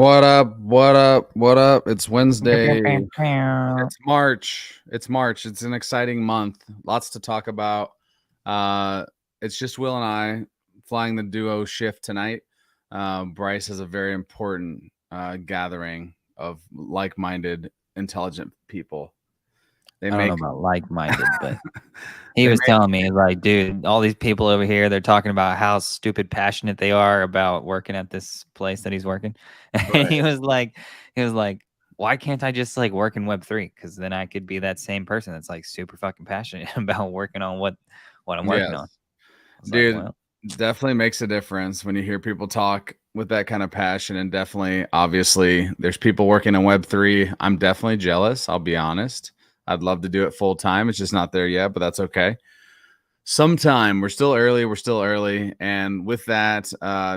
What up? What up? What up? It's Wednesday. It's March. It's March. It's an exciting month. Lots to talk about. Uh, it's just Will and I flying the duo shift tonight. Bryce has a very important gathering of like-minded, intelligent people. They I don't know make about like-minded, but he they was make telling me, like, dude, all these people over here, they're talking about how stupid passionate they are about working at this place that he's working. And right. he was like, why can't I just like work in Web3? Because then I could be that same person that's like super fucking passionate about working on what I'm working on. Yes, I was like, dude. well, Definitely makes a difference when you hear people talk with that kind of passion. And definitely, obviously, there's people working in Web3. I'm definitely jealous. I'll be honest. I'd love to do it full time. It's just not there yet, but that's okay. Sometime. We're still early. We're still early. And with that,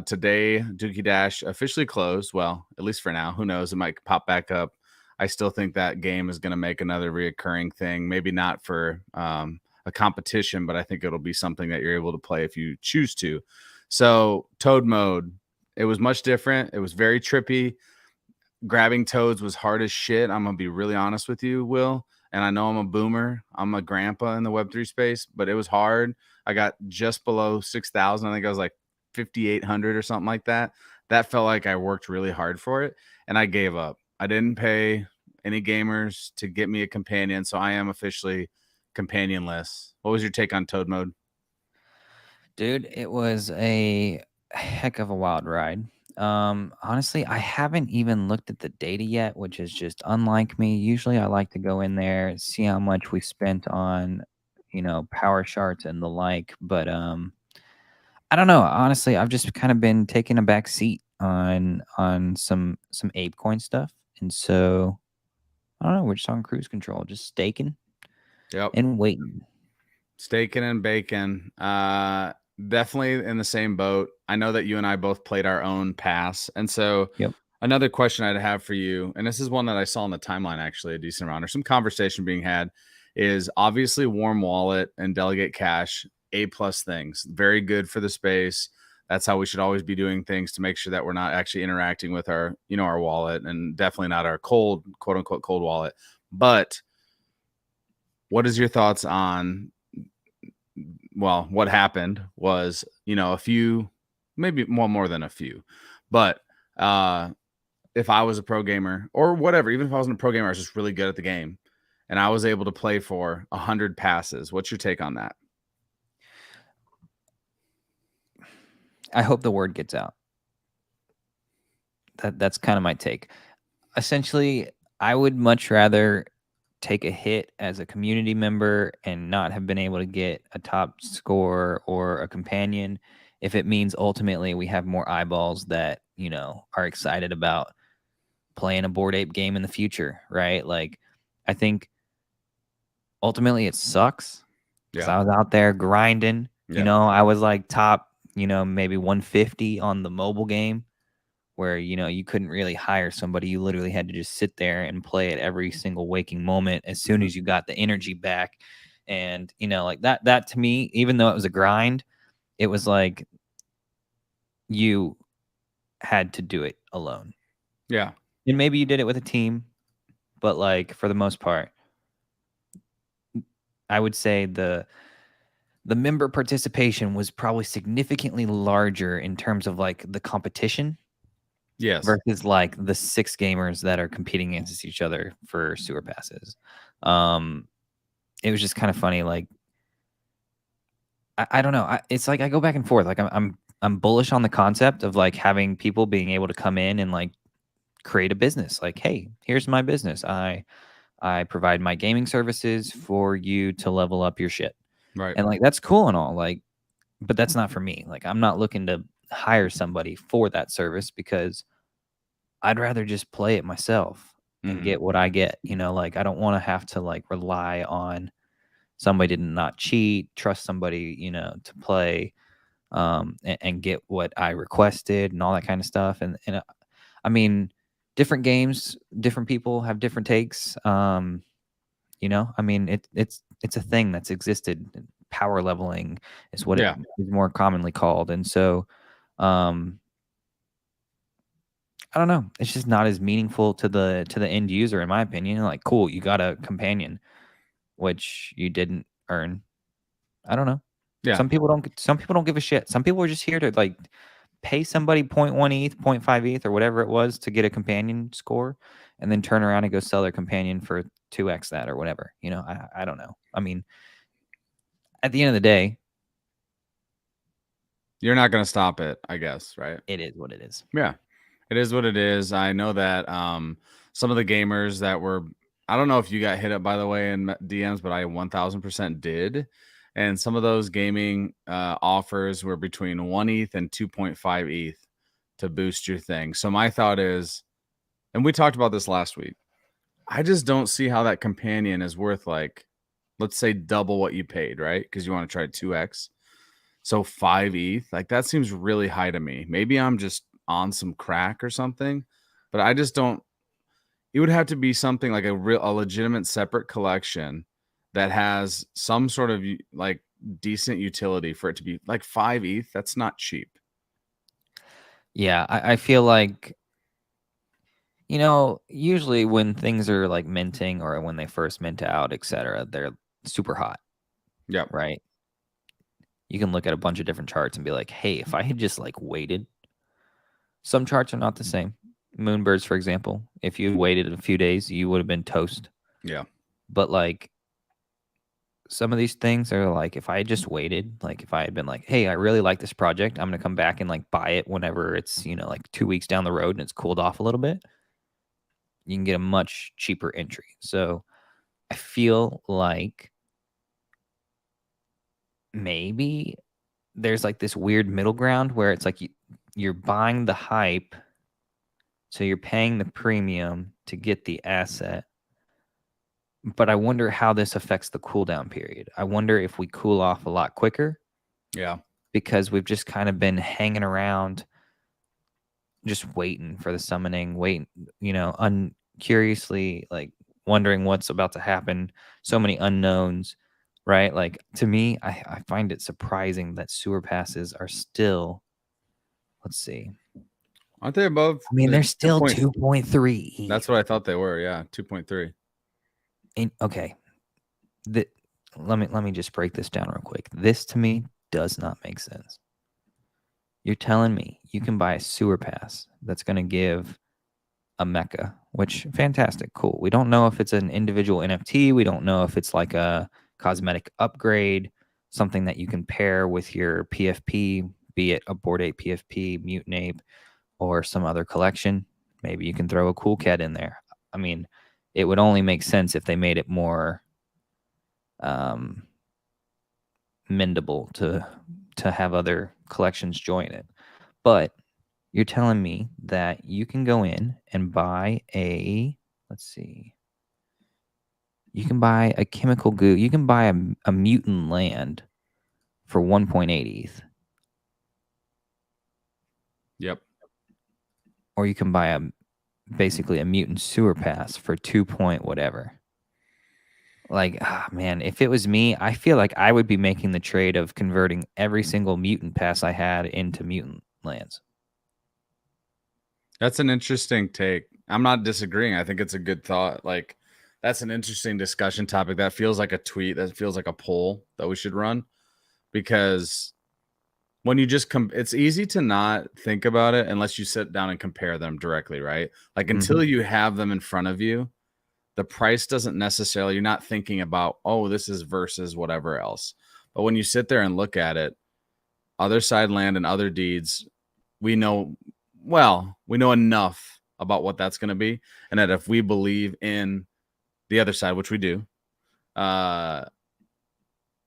today, Dookie Dash officially closed. Well, at least for now. Who knows? It might pop back up. I still think that game is going to make another reoccurring thing. Maybe not for a competition, but I think it'll be something that you're able to play if you choose to. So, Toad mode, it was much different. It was very trippy. Grabbing toads was hard as shit. I'm going to be really honest with you, Will. And I know I'm a boomer. I'm a grandpa in the Web3 space, but it was hard. I got just below 6,000. I think I was like 5,800 or something like that. That felt like I worked really hard for it, and I gave up. I didn't pay any gamers to get me a companion, so I am officially companionless. What was your take on Toad mode? dude, it was a heck of a wild ride. Honestly, I haven't even looked at the data yet, which is just unlike me. Usually I like to go in there, see how much we spent on, power charts and the like, but I don't know. Honestly, I've just kind of been taking a back seat on some ApeCoin stuff. And so I don't know, we're just on cruise control, just staking Yep. and waiting. Staking and bacon. Definitely in the same boat. I know that you and I both played our own pass. And so Yep. another question I'd have for you, and this is one that I saw on the timeline actually a decent amount, or some conversation being had, is obviously Warm Wallet and Delegate Cash, A+ things. Very good for the space. That's how we should always be doing things to make sure that we're not actually interacting with our, our wallet, and definitely not our cold, quote unquote, cold wallet. But what is your thoughts on, well, what happened was, a few, maybe more than a few, but if I was a pro gamer or whatever, even if I wasn't a pro gamer, I was just really good at the game and I was able to play for 100 passes. What's your take on that? I hope the word gets out. That's kind of my take. Essentially, I would much rather take a hit as a community member and not have been able to get a top score or a companion if it means ultimately we have more eyeballs that, are excited about playing a Bored Ape game in the future, right? Like, I think ultimately it sucks because Yeah. I was out there grinding. Yeah. I was like top, maybe 150 on the mobile game where, you couldn't really hire somebody. You literally had to just sit there and play it every single waking moment as soon as you got the energy back. And, like that to me, even though it was a grind, it was like you had to do it alone. Yeah. And maybe you did it with a team, but like for the most part, I would say the member participation was probably significantly larger in terms of like the competition Yes. versus like the 6 gamers that are competing against each other for sewer passes. Um, it was just kind of funny. Like, I don't know. It's like I go back and forth. Like I'm bullish on the concept of like having people being able to come in and like create a business. Like, hey, here's my business. I provide my gaming services for you to level up your shit. Right. And like that's cool and all. Like, but that's not for me. Like, I'm not looking to hire somebody for that service because I'd rather just play it myself and Hmm. get what I get. Like I don't want to have to like rely on somebody to not cheat, trust somebody, to play and get what I requested and all that kind of stuff. And I mean, different games, different people have different takes. I mean, it's a thing that's existed. Power leveling is what it Yeah. is more commonly called, and so um, I don't know. It's just not as meaningful to the end user, in my opinion. Like, cool, you got a companion, which you didn't earn. I don't know. Yeah. Some people don't give a shit. Some people are just here to like pay somebody 0.1 ETH, 0.5 ETH, or whatever it was to get a companion score, and then turn around and go sell their companion for 2x that or whatever. You know, I don't know. I mean, at the end of the day, You're not going to stop it, I guess, right? it is what it is. Yeah. It is what it is. I know that some of the gamers that were, I don't know if you got hit up by the way in DMs, but I 1000% did. And some of those gaming offers were between 1 ETH and 2.5 ETH to boost your thing. So my thought is, and we talked about this last week, I just don't see how that companion is worth like, let's say double what you paid, right? Because you want to try 2x. So 5 ETH, like that seems really high to me. Maybe I'm just on some crack or something, but I just don't. It would have to be something like a legitimate separate collection that has some sort of like decent utility for it to be like 5 ETH. That's not cheap. Yeah, I feel like, you know, usually when things are like minting or when they first mint out, etc., they're super hot, Yep. right? You can look at a bunch of different charts and be like, hey, if I had just like waited, some charts are not the same. Moonbirds, for example, if you waited a few days, you would have been toast. Yeah. But like some of these things are like, if I had just waited, like if I had been like, hey, I really like this project, I'm going to come back and like buy it whenever it's, you know, like 2 weeks down the road and it's cooled off a little bit, you can get a much cheaper entry. So I feel like maybe there's like this weird middle ground where it's like you're buying the hype, so you're paying the premium to get the asset. But I wonder how this affects the cooldown period. I wonder if we cool off a lot quicker. Yeah. Because we've just kind of been hanging around, just waiting for the summoning, waiting, you know, curiously, like wondering what's about to happen. So many unknowns, right? Like to me, I find it surprising that sewer passes are still, let's see. Aren't they above? I mean, they're still 2.3. That's what I thought they were. Yeah. 2.3. Okay. Let me just break this down real quick. This to me does not make sense. You're telling me you can buy a sewer pass that's going to give a mecha, which fantastic, cool. We don't know if it's an individual NFT. We don't know if it's like a cosmetic upgrade, something that you can pair with your PFP, be it a Bored Ape PFP, Mutant Ape, or some other collection. Maybe you can throw a Cool Cat in there. I mean, it would only make sense if they made it more mendable to have other collections join it. But you're telling me that you can go in and buy let's see, you can buy a chemical goo, you can buy a mutant land for 1.8 ETH. Yep. Or you can buy basically a mutant sewer pass for 2 point whatever. Like, man, if it was me, I feel like I would be making the trade of converting every single mutant pass I had into mutant lands. That's an interesting take. I'm not disagreeing. I think it's a good thought. Like, that's an interesting discussion topic. That feels like a tweet. That feels like a poll that we should run, because when you just it's easy to not think about it unless you sit down and compare them directly, right? Like until you have them in front of you, the price doesn't necessarily, you're not thinking about, oh, this is versus whatever else. But when you sit there and look at it, other side land and other deeds, we know enough about what that's going to be. And that if we believe in the other side, which we do,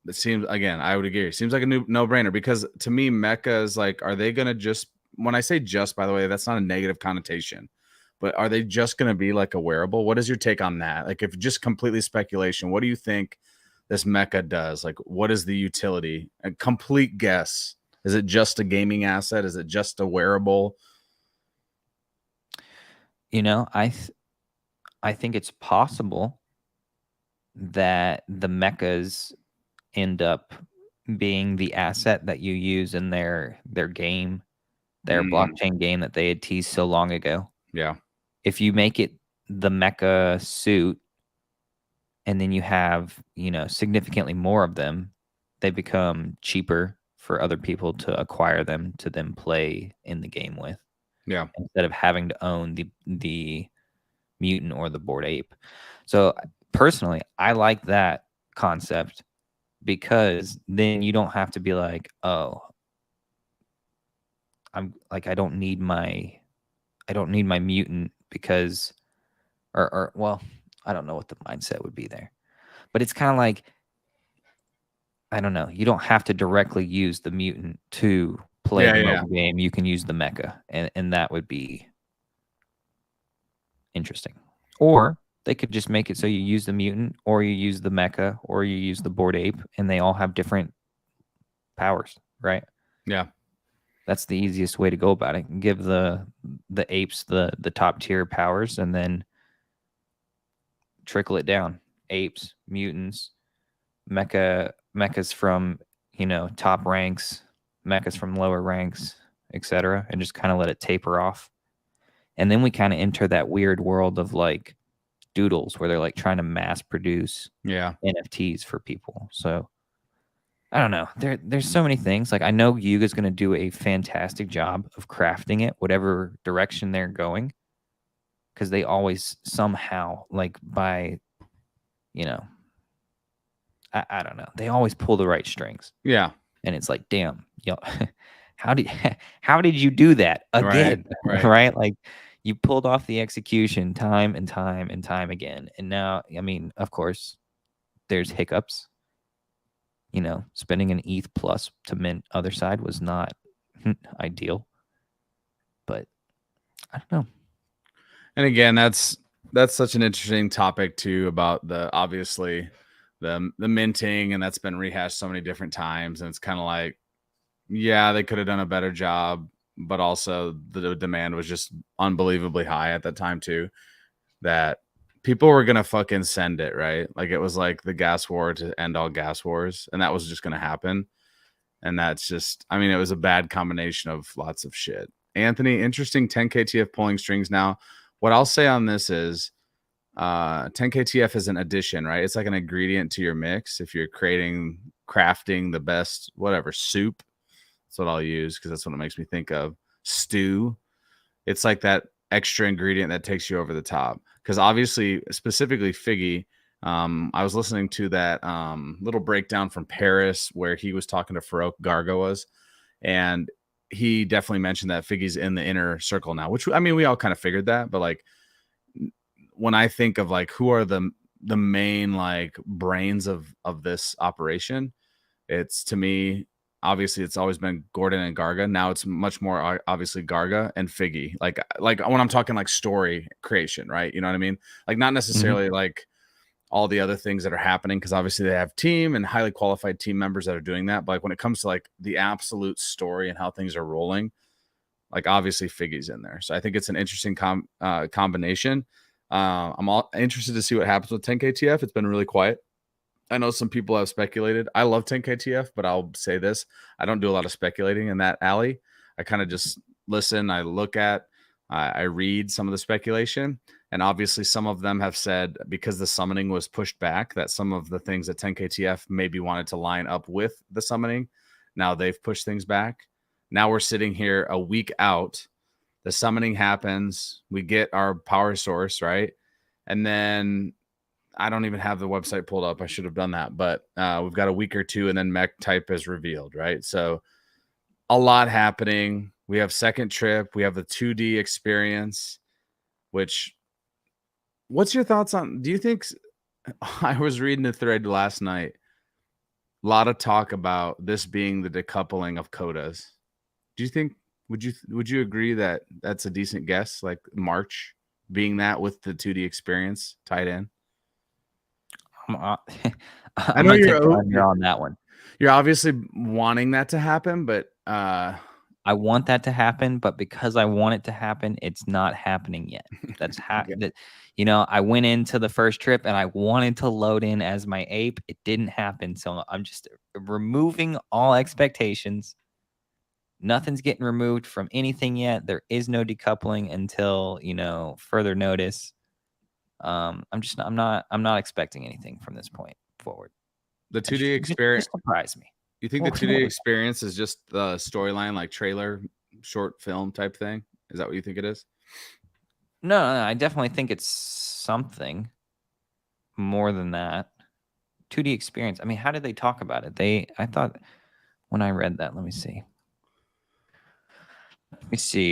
it seems, again, I would agree. It seems like a no-brainer, because to me, mecha is like, are they going to just, when I say just, by the way, that's not a negative connotation, but are they just going to be like a wearable? What is your take on that? Like, if just completely speculation, what do you think this mecha does? Like, what is the utility? A complete guess. Is it just a gaming asset? Is it just a wearable? You know, I think it's possible that the mechas end up being the asset that you use in their game, their blockchain game that they had teased so long ago. Yeah. If you make it the mecha suit and then you have, you know, significantly more of them, they become cheaper for other people to acquire them to then play in the game with, Yeah. instead of having to own the mutant or the bored ape. So personally, I like that concept because then you don't have to be like, oh, I'm like, I don't need my mutant because, or well, I don't know what the mindset would be there, but it's kind of like, I don't know. You don't have to directly use the mutant to play Yeah. the Yeah. mobile game. You can use the mecha, and that would be interesting. Or they could just make it so you use the mutant, or you use the mecha, or you use the bored ape, and they all have different powers, right? Yeah. That's the easiest way to go about it. Give the apes the top tier powers, and then trickle it down. Apes, mutants, mechas from, you know, top ranks, mechas from lower ranks, etc., and just kind of let it taper off. And then we kind of enter that weird world of like doodles where they're like trying to mass produce Yeah. NFTs for people. So I don't know. There's so many things. Like I know Yuga's going to do a fantastic job of crafting it, whatever direction they're going, because they always somehow, like by, you know, I don't know. They always pull the right strings, Yeah. and it's like, damn, yo, how did how did you do that Right. again? Right. Right? Like you pulled off the execution time and time and time again, and now, I mean, of course, there's hiccups. You know, spending an ETH plus to mint other side was not ideal, but I don't know. And again, that's such an interesting topic too, about the obviously the minting, and that's been rehashed so many different times, and it's kind of like, yeah, they could have done a better job, but also the demand was just unbelievably high at that time too, that people were gonna fucking send it, right? Like it was like the gas war to end all gas wars, and that was just gonna happen. And that's just, I mean, it was a bad combination of lots of shit. Anthony, interesting 10 KTF pulling strings now. What I'll say on this is 10 KTF is an addition, right? It's like an ingredient to your mix. If you're crafting the best, whatever, soup, that's what I'll use because that's what it makes me think of. Stew. It's like that extra ingredient that takes you over the top. Because obviously, specifically Figgy, I was listening to that little breakdown from Paris where he was talking to Farouk Gargoas, and he definitely mentioned that Figgy's in the inner circle now, which, I mean, we all kind of figured that, but like when I think of like who are the main like brains of this operation, it's, to me, obviously it's always been Gordon and Garga. Now it's much more obviously Garga and Figgy. Like when I'm talking like story creation, right? You know what I mean? Like not necessarily like all the other things that are happening, because obviously they have team and highly qualified team members that are doing that. But like when it comes to like the absolute story and how things are rolling, like obviously Figgy's in there. So I think it's an interesting combination. I'm all interested to see what happens with 10 KTF. It's been really quiet. I know some people have speculated. I love 10 KTF, but I'll say this: I don't do a lot of speculating in that alley. I kind of just listen. I look at, I read some of the speculation, and obviously some of them have said, because the summoning was pushed back, that some of the things that 10 KTF maybe wanted to line up with the summoning, now they've pushed things back. Now we're sitting here a week out. The summoning happens. We get our power source, right? And then I don't even have the website pulled up. I should have done that, but we've got a week or two, and then mech type is revealed, right? So a lot happening. We have second trip. We have the 2D experience, which, what's your thoughts on, do you think, I was reading the thread last night, a lot of talk about this being the decoupling of codas. Do you think, would you agree that that's a decent guess, like March being that with the 2D experience tied in? I'm I know gonna take the under on that one. you're obviously wanting that to happen, but I want that to happen, but because I want it to happen, it's not happening yet. That's that. You know, I went into the first trip and I wanted to load in as my ape. It didn't happen, so I'm just removing all expectations. Nothing's getting removed from anything yet. There is no decoupling until, further notice. I'm not expecting anything from this point forward. The 2D experience. Just surprise me. You think the 2D experience is just the storyline, like trailer, short film type thing? Is that what you think it is? No, I definitely think it's something more than that. 2D experience. I mean, how did they talk about it? I thought when I read that, let me see.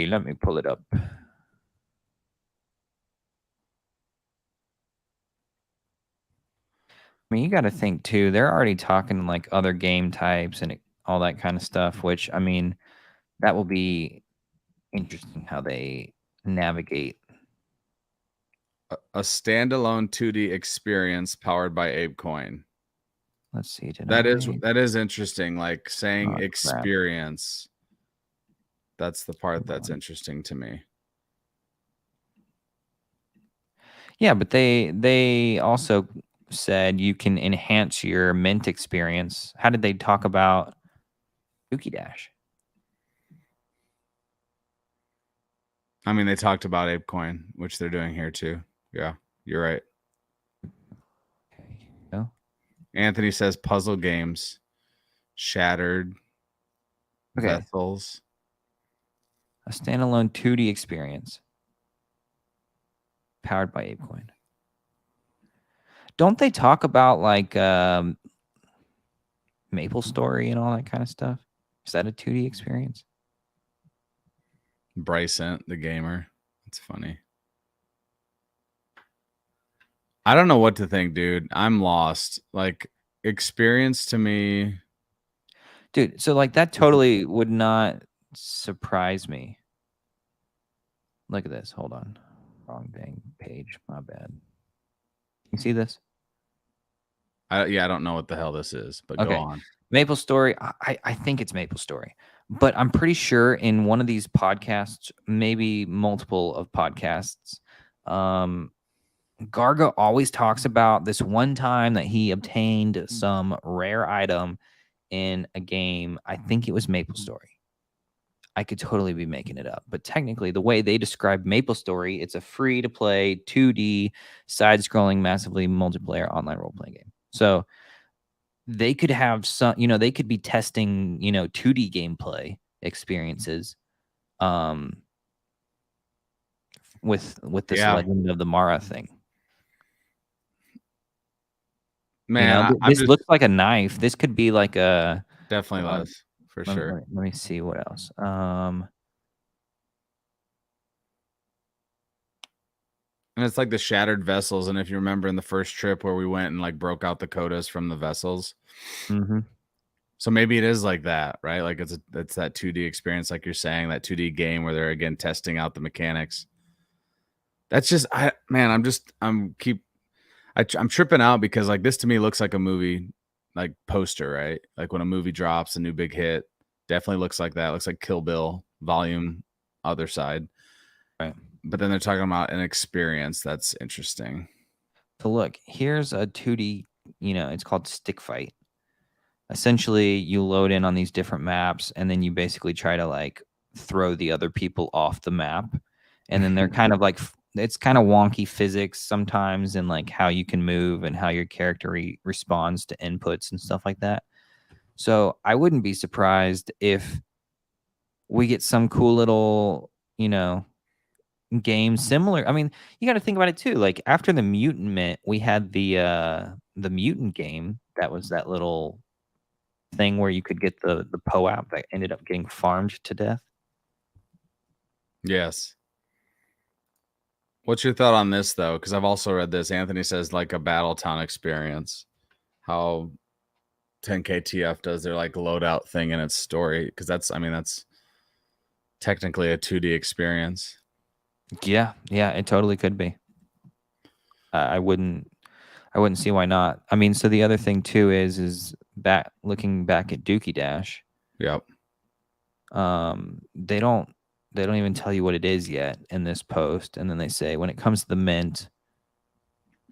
Let me pull it up. I mean, you got to think too, they're already talking like other game types and all that kind of stuff, which, I mean, that will be interesting how they navigate. A standalone 2D experience powered by ApeCoin. Let's see. That is interesting. Like saying experience. That's the part that's interesting to me. Yeah, but they also said you can enhance your Mint experience. How did they talk about Dookie Dash? I mean, they talked about ApeCoin, which they're doing here too. Yeah, you're right. Okay. No? Anthony says puzzle games, Shattered, Vessels. A standalone 2D experience powered by ApeCoin. Don't they talk about like Maple Story and all that kind of stuff? Is that a 2D experience? Brycent, the gamer. It's funny. I don't know what to think, dude. I'm lost. Like, experience to me. Dude, so like that totally would not surprise me. Look at this. Hold on. Wrong dang page. My bad. You see this? I don't know what the hell this is, but okay. Go on. Maple Story. I think it's Maple Story, but I'm pretty sure in one of these podcasts, maybe multiple of podcasts, Garga always talks about this one time that he obtained some rare item in a game. I think it was Maple Story. I could totally be making it up, but technically the way they describe Maple Story, it's a free to play 2D side-scrolling massively multiplayer online role-playing game. So they could have some, they could be testing, 2D gameplay experiences with this Legend of the Mara thing. Man, this looks like a knife. This could be like a definitely less for sure. Let me see what else. And it's like the Shattered Vessels. And if you remember in the first trip where we went and like broke out the codas from the vessels. Mm-hmm. So maybe it is like that, right? Like it's that 2D experience, like you're saying, that 2D game where they're again testing out the mechanics. That's just I'm tripping out because like this to me looks like a movie like poster, right? Like when a movie drops a new big hit, definitely looks like that. It looks like Kill Bill volume other side. Right. But then they're talking about an experience. That's interesting. So look, here's a 2D, it's called Stick Fight. Essentially, you load in on these different maps, and then you basically try to like throw the other people off the map. And then they're kind of like, it's kind of wonky physics sometimes in like how you can move and how your character responds to inputs and stuff like that. So I wouldn't be surprised if we get some cool little, game similar. I mean, you got to think about it too. Like after the Mutant Mint, we had the Mutant game. That was that little thing where you could get the POAP that ended up getting farmed to death. Yes. What's your thought on this though? Because I've also read this. Anthony says like a Battletown experience. How 10KTF does their like loadout thing in its story. Because that's technically a 2D experience. Yeah, it totally could be. I wouldn't see why not. I mean, so the other thing too is looking back at Dookie Dash. Yep. They don't even tell you what it is yet in this post, and then they say when it comes to the mint,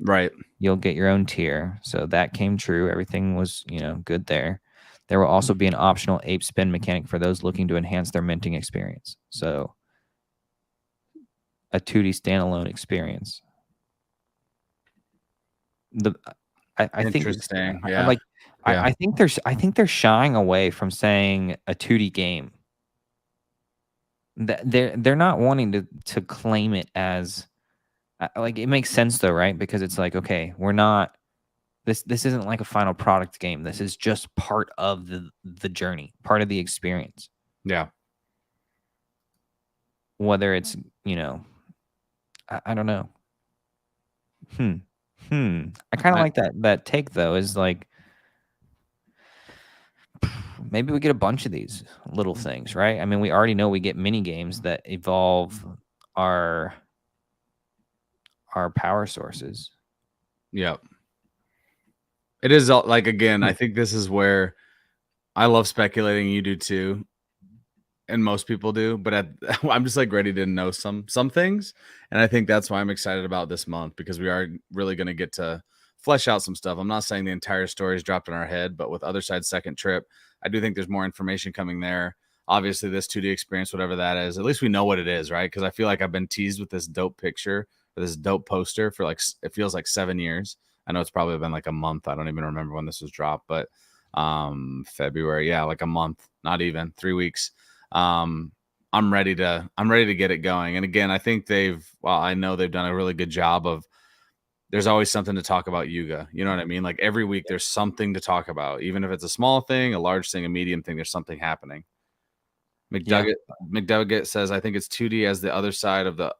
right, you'll get your own tier. So that came true. Everything was good there. There will also be an optional ape spin mechanic for those looking to enhance their minting experience. So a 2D standalone experience. I think Interesting. I Yeah. like Yeah. I think they're shying away from saying a 2D game. They're not wanting to claim it as like it makes sense though, right? Because it's like, okay, we're not this isn't like a final product game. This is just part of the journey, part of the experience. Yeah. Whether it's, you know, I don't know. I kind of like that take though, is like maybe we get a bunch of these little things, right? I mean, we already know we get mini games that evolve our power sources. Yeah. It is like, again, I think this is where I love speculating. You do too. And most people do, but I'm just like ready to know some things. And I think that's why I'm excited about this month, because we are really going to get to flesh out some stuff. I'm not saying the entire story is dropped in our head, but with Otherside's second trip, I do think there's more information coming there. Obviously, this 2D experience, whatever that is, at least we know what it is, right? Because I feel like I've been teased with this dope picture or this dope poster for like, it feels like 7 years. I know it's probably been like a month. I don't even remember when this was dropped, but February, yeah, like a month, not even 3 weeks. I'm ready to get it going. And again, I think I know they've done a really good job of, there's always something to talk about Yuga. You know what I mean? Like every week there's something to talk about, even if it's a small thing, a large thing, a medium thing, there's something happening. McDougall says, I think it's 2D as the other side of the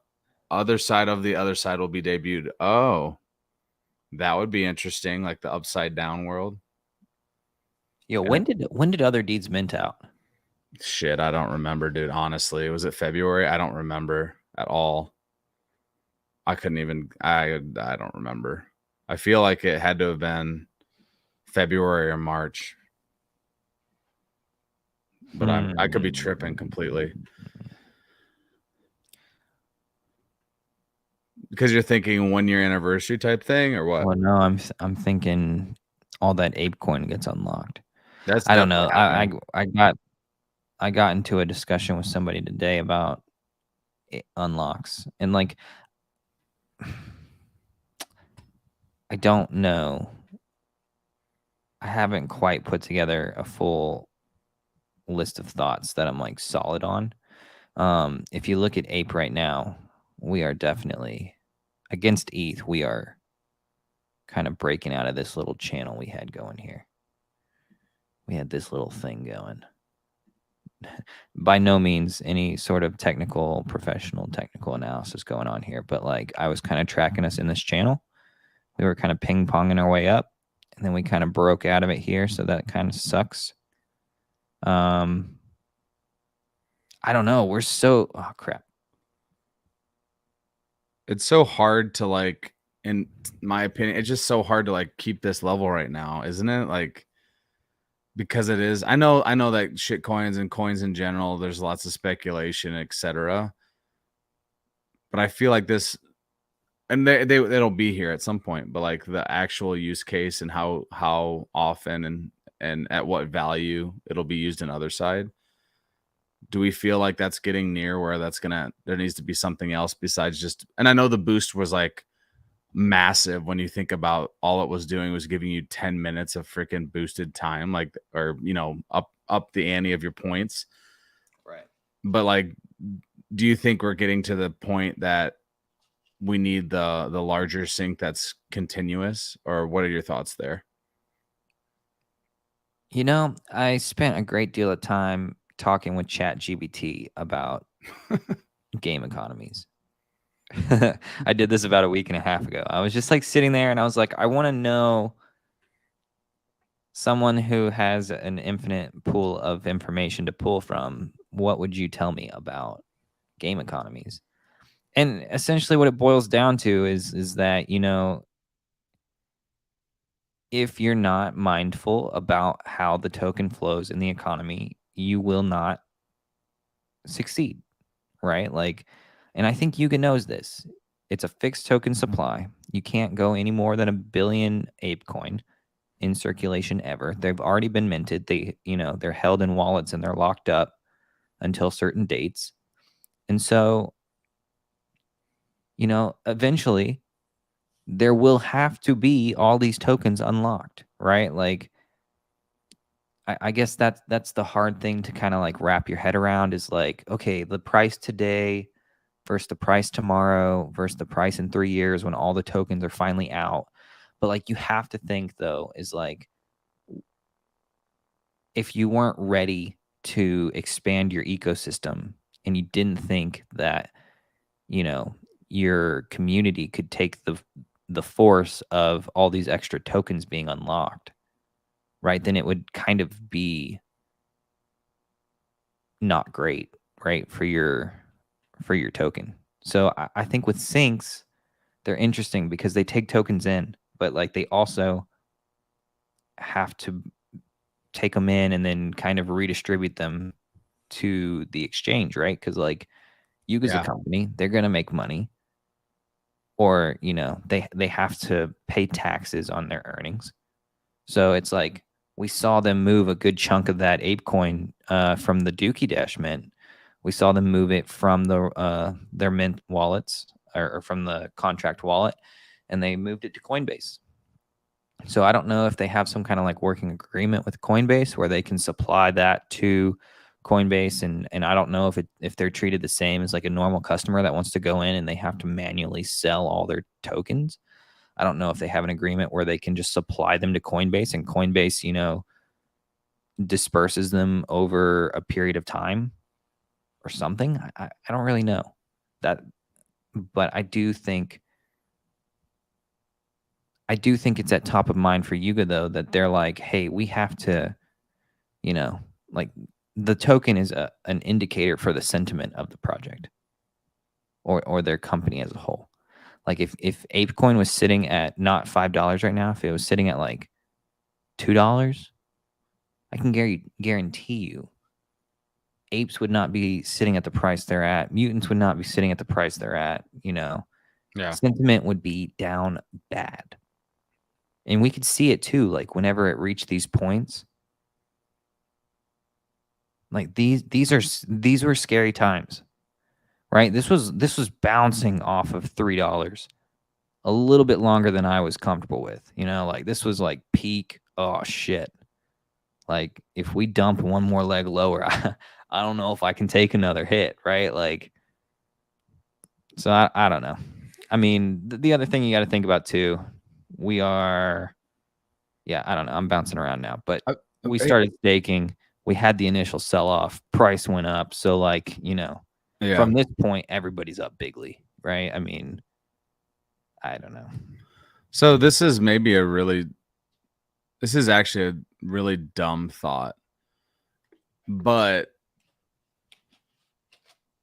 other side of the other side will be debuted. Oh, that would be interesting. Like the upside down world. Yo, when did Other Deeds mint out? Shit, I don't remember, dude. Honestly, was it February? I don't remember at all. I couldn't even. I don't remember. I feel like it had to have been February or March, but I could be tripping completely. Because you're thinking 1 year anniversary type thing, or what? Well, no, I'm thinking all that ape coin gets unlocked. That's I don't know. happening. I got into a discussion with somebody today about unlocks, and like I don't know. I haven't quite put together a full list of thoughts that I'm like solid on. If you look at Ape right now, we are definitely against ETH. We are kind of breaking out of this little channel we had going here. We had this little thing going. By no means any sort of professional technical analysis going on here, but like I was kind of tracking us in this channel. We were kind of ping-ponging our way up, and then we kind of broke out of it here, so that kind of sucks. I don't know. Oh crap. It's so hard to like, in my opinion, it's just so hard to like keep this level right now, isn't it? Like, because it is. I know that shit coins and coins in general, there's lots of speculation, etc. But I feel like this, and it'll be here at some point, but like the actual use case and how often and at what value it'll be used in Otherside. Do we feel like that's getting near where there needs to be something else besides just, and I know the boost was like massive when you think about all it was doing was giving you 10 minutes of freaking boosted time, like, or, you know, up the ante of your points. Right. But like, do you think we're getting to the point that we need the larger sync that's continuous, or what are your thoughts there? You know, I spent a great deal of time talking with ChatGPT about game economies. I did this about a week and a half ago. I was just like sitting there and I was like, I want to know someone who has an infinite pool of information to pull from. What would you tell me about game economies? And essentially what it boils down to is that, you know, if you're not mindful about how the token flows in the economy, you will not succeed, right? Like, and I think Yuga knows this. It's a fixed token supply. You can't go any more than 1 billion ape coin in circulation ever. They've already been minted. They're held in wallets and they're locked up until certain dates. And so, eventually there will have to be all these tokens unlocked, right? Like, I guess that's the hard thing to kind of like wrap your head around is like, okay, the price today versus the price tomorrow versus the price in 3 years when all the tokens are finally out. But like, you have to think though, is like, if you weren't ready to expand your ecosystem and you didn't think that, your community could take the force of all these extra tokens being unlocked, right? Then it would kind of be not great, right, for your token. So I think with syncs, they're interesting because they take tokens in, but like they also have to take them in and then kind of redistribute them to the exchange, right? Because like you as a company, they're gonna make money, or they have to pay taxes on their earnings. So it's like we saw them move a good chunk of that ApeCoin from the Dookie Dash mint. We saw them move it from their mint wallets or from the contract wallet, and they moved it to Coinbase. So I don't know if they have some kind of like working agreement with Coinbase where they can supply that to Coinbase, and I don't know if they're treated the same as like a normal customer that wants to go in and they have to manually sell all their tokens. I don't know if they have an agreement where they can just supply them to Coinbase and Coinbase, disperses them over a period of time or something. I don't really know that, but I do think it's at top of mind for Yuga though, that they're like, hey, we have to, like the token is an indicator for the sentiment of the project or their company as a whole. Like if ApeCoin was sitting at not $5 right now, if it was sitting at like $2, I can guarantee you apes would not be sitting at the price they're at. Mutants would not be sitting at the price they're at, Sentiment would be down bad. And we could see it too, like whenever it reached these points. Like these were scary times. Right? This was bouncing off of $3 a little bit longer than I was comfortable with. Like this was like peak, oh shit. Like if we dump one more leg lower, I don't know if I can take another hit, right? Like, so I don't know. I mean, the other thing you got to think about too, I don't know. I'm bouncing around now, but we started staking. We had the initial sell off, price went up. So like, from this point, everybody's up bigly, right? I mean, I don't know. So this is actually a really dumb thought, but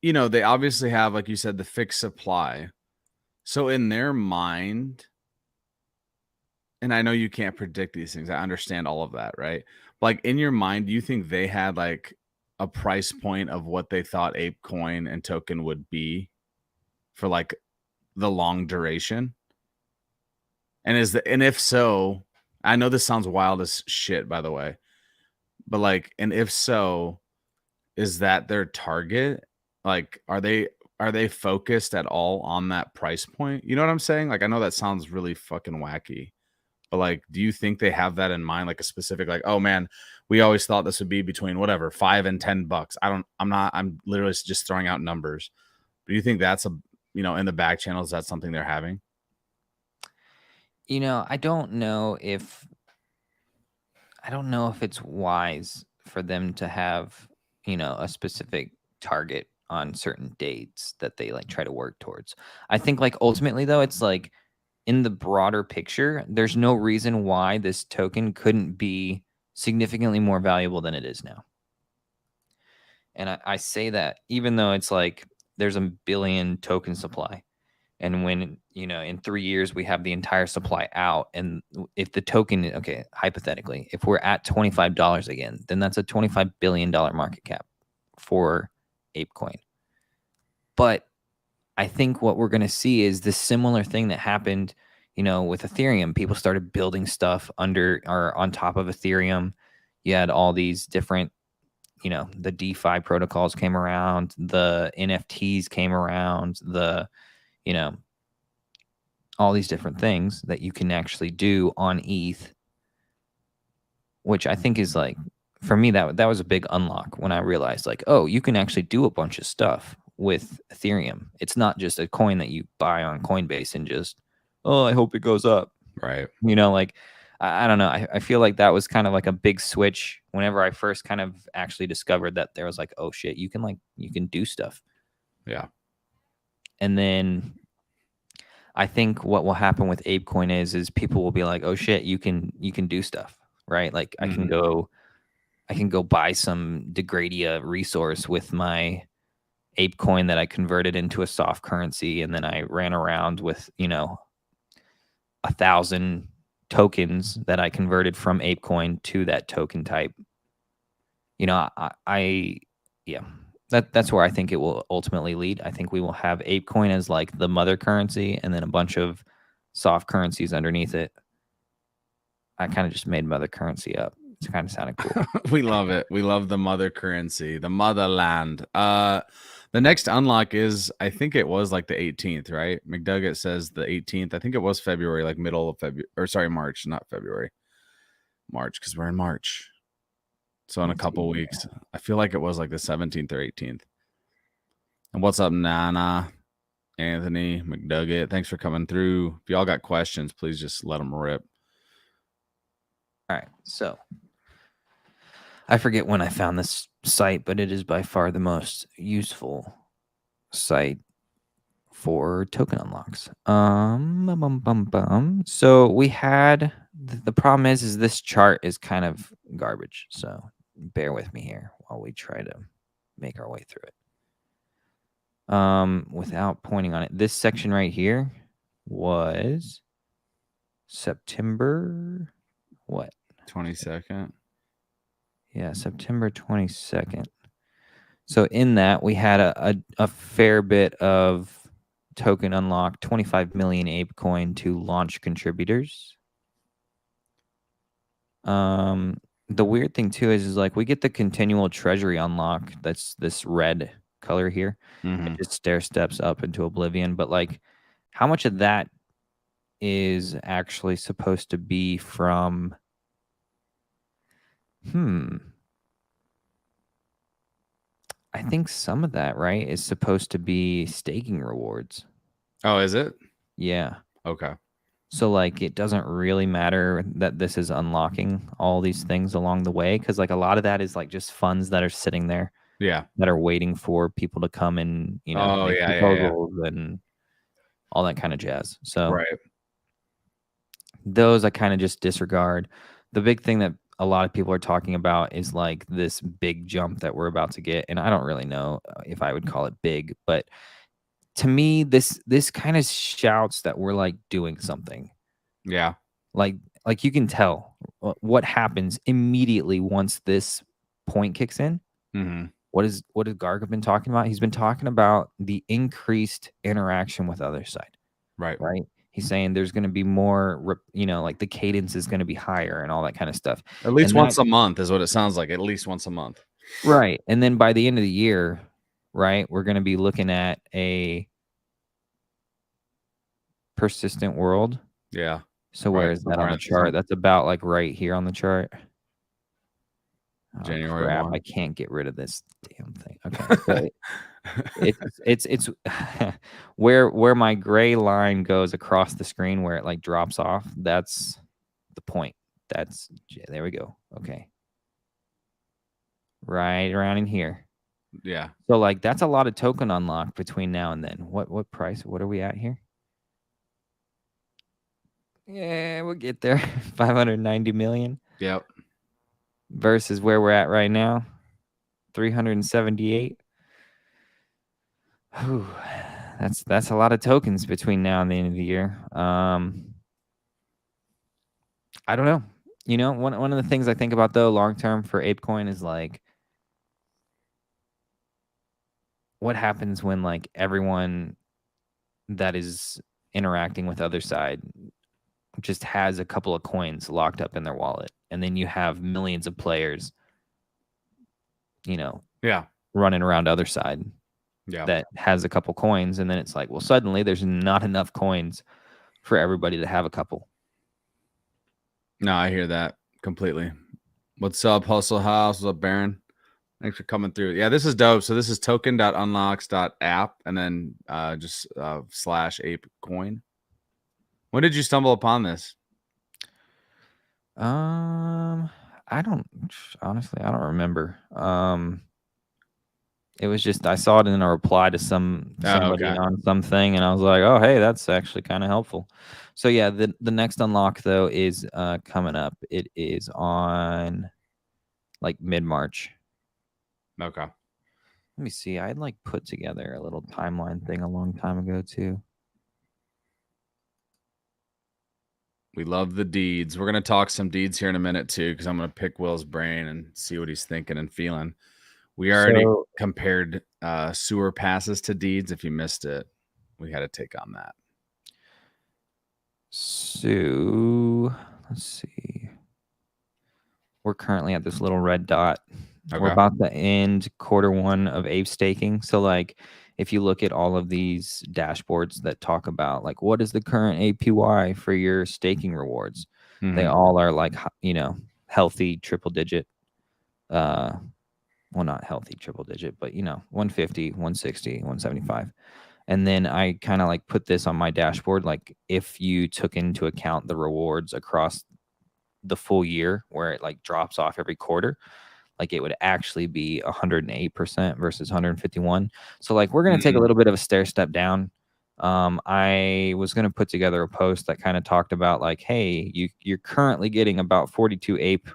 they obviously have, like you said, the fixed supply. So in their mind, and I know you can't predict these things, I understand all of that, right? Like in your mind, do you think they had like a price point of what they thought ApeCoin and token would be for like the long duration? And if so, I know this sounds wild as shit, by the way, but like, and if so, is that their target? Like, are they focused at all on that price point? You know what I'm saying? Like, I know that sounds really fucking wacky, but like, do you think they have that in mind? Like a specific, like, oh man, we always thought this would be between whatever, $5 and $10. I'm literally just throwing out numbers. But do you think that's in the back channels, that's something they're having? I don't know if it's wise for them to have, a specific target on certain dates that they like try to work towards. I think like ultimately though, it's like in the broader picture, there's no reason why this token couldn't be significantly more valuable than it is now. And I say that even though it's like there's a billion token supply. And when, in 3 years, we have the entire supply out. And if the token, okay, hypothetically, if we're at $25 again, then that's a $25 billion market cap for ApeCoin. But I think what we're going to see is the similar thing that happened, with Ethereum, people started building stuff under or on top of Ethereum. You had all these different, the DeFi protocols came around, the NFTs came around, you know, all these different things that you can actually do on ETH, which I think is like, for me, that was a big unlock when I realized like, oh, you can actually do a bunch of stuff with Ethereum. It's not just a coin that you buy on Coinbase and just, oh, I hope it goes up. Right. Like I don't know. I feel like that was kind of like a big switch whenever I first kind of actually discovered that there was like, oh shit, you can do stuff. Yeah. And then I think what will happen with ApeCoin is people will be like, oh shit, you can do stuff, right? Like I can go buy some Degradia resource with my ApeCoin that I converted into a soft currency, and then I ran around with 1,000 tokens that I converted from ApeCoin to that token type. Yeah, that's where I think it will ultimately lead. I think we will have ApeCoin as like the mother currency, and then a bunch of soft currencies underneath it. I kind of just made mother currency up. It's kind of sounded cool. We love it. We love the mother currency, the motherland. The next unlock is, I think it was like the 18th, right? McDugget says the 18th. I think it was February, like middle of February, or sorry, March, not February. March, because we're in March. So in a couple weeks. I feel like it was like the 17th or 18th. And what's up, Nana, Anthony, McDugget? Thanks for coming through. If y'all got questions, please just let them rip. All right. So I forget when I found this site, but it is by far the most useful site for token unlocks. So we had the problem is this chart is kind of garbage. So bear with me here while we try to make our way through it. Without pointing on it, this section right here was September what? 22nd. Yeah, September 22nd. So in that, we had a fair bit of token unlock, 25 million ApeCoin to launch contributors. The weird thing too is like we get the continual treasury unlock. That's this red color here. It just stair steps up into oblivion. But like, how much of that is actually supposed to be from? I think some of that, right, is supposed to be staking rewards. Oh, is it? Yeah. Okay. So like it doesn't really matter that this is unlocking all these things along the way, because like a lot of that is like just funds that are sitting there. Yeah. That are waiting for people to come and make proposals and all that kind of jazz. So right. Those I kind of just disregard. The big thing that a lot of people are talking about is like this big jump that we're about to get, and I don't really know if I would call it big, but to me, this kind of shouts that we're like doing something. Yeah. Like you can tell what happens immediately once this point kicks in. What has Garg been talking about? He's been talking about the increased interaction with other side. Right. He's saying there's going to be more, like the cadence is going to be higher and all that kind of stuff. At least once a month is what it sounds like. At least once a month. Right. And then by the end of the year, right, we're going to be looking at a persistent world. Yeah. So where is that on the chart? That's about like right here on the chart. January crap, 1. I can't get rid of this damn thing. Okay. it's where my gray line goes across the screen where it like drops off. That's the point. There we go. Okay. Right around in here. Yeah. So like that's a lot of token unlock between now and then. What price? What are we at here? Yeah, we'll get there. 590 million. Yep. Versus where we're at right now, 378. Whew, that's a lot of tokens between now and the end of the year. I don't know. One of the things I think about though long term for ApeCoin is like what happens when like everyone that is interacting with other side just has a couple of coins locked up in their wallet, and then you have millions of players, Yeah. running around other side Yeah. that has a couple coins, and then it's like, well, suddenly there's not enough coins for everybody to have a couple. No, I hear that completely. What's up, Hustle House? What's up, Baron? Thanks for coming through. Yeah, this is dope. So this is token.unlocks.app and then just /apecoin. When did you stumble upon this? I don't honestly, I don't remember. It was just I saw it in a reply to somebody okay. on something, and I was like, oh, hey, that's actually kind of helpful. So yeah, the next unlock though is coming up. It is on like mid-March. Okay. Let me see. I had like put together a little timeline thing a long time ago too. We love the deeds. We're gonna talk some deeds here in a minute too, because I'm gonna pick Will's brain and see what he's thinking and feeling. We already compared sewer passes to deeds. If you missed it, we had a take on that. So let's see. We're currently at this little red dot. Okay. We're about to end quarter 1 of Ape staking. So like if you look at all of these dashboards that talk about like what is the current APY for your staking rewards, they all are like, healthy triple digit. Well, not healthy triple digit, but 150, 160, 175. And then I kind of like put this on my dashboard. Like if you took into account the rewards across the full year where it like drops off every quarter, like it would actually be 108% versus 151. So like we're going to take a little bit of a stair step down. I was going to put together a post that kind of talked about like, hey, you're currently getting about 42 ape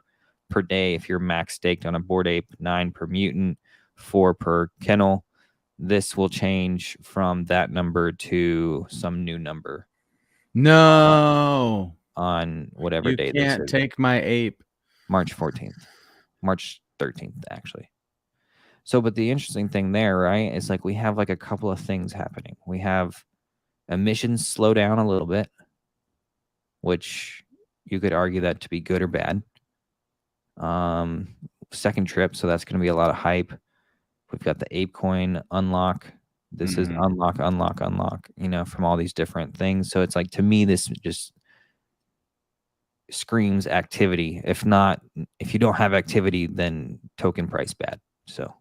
per day if you're max staked on a Bored Ape, 9 per mutant, 4 per kennel. This will change from that number to some new number. No. On whatever day this is. You can't take my ape. March 14th. March 13th, actually. So, but the interesting thing there, right, is like we have like a couple of things happening. We have emissions slow down a little bit, which you could argue that to be good or bad. Second trip, so that's going to be a lot of hype. We've got the ApeCoin unlock. This is unlock, from all these different things. So it's like, to me, this just screams activity. If you don't have activity, then token price bad. So,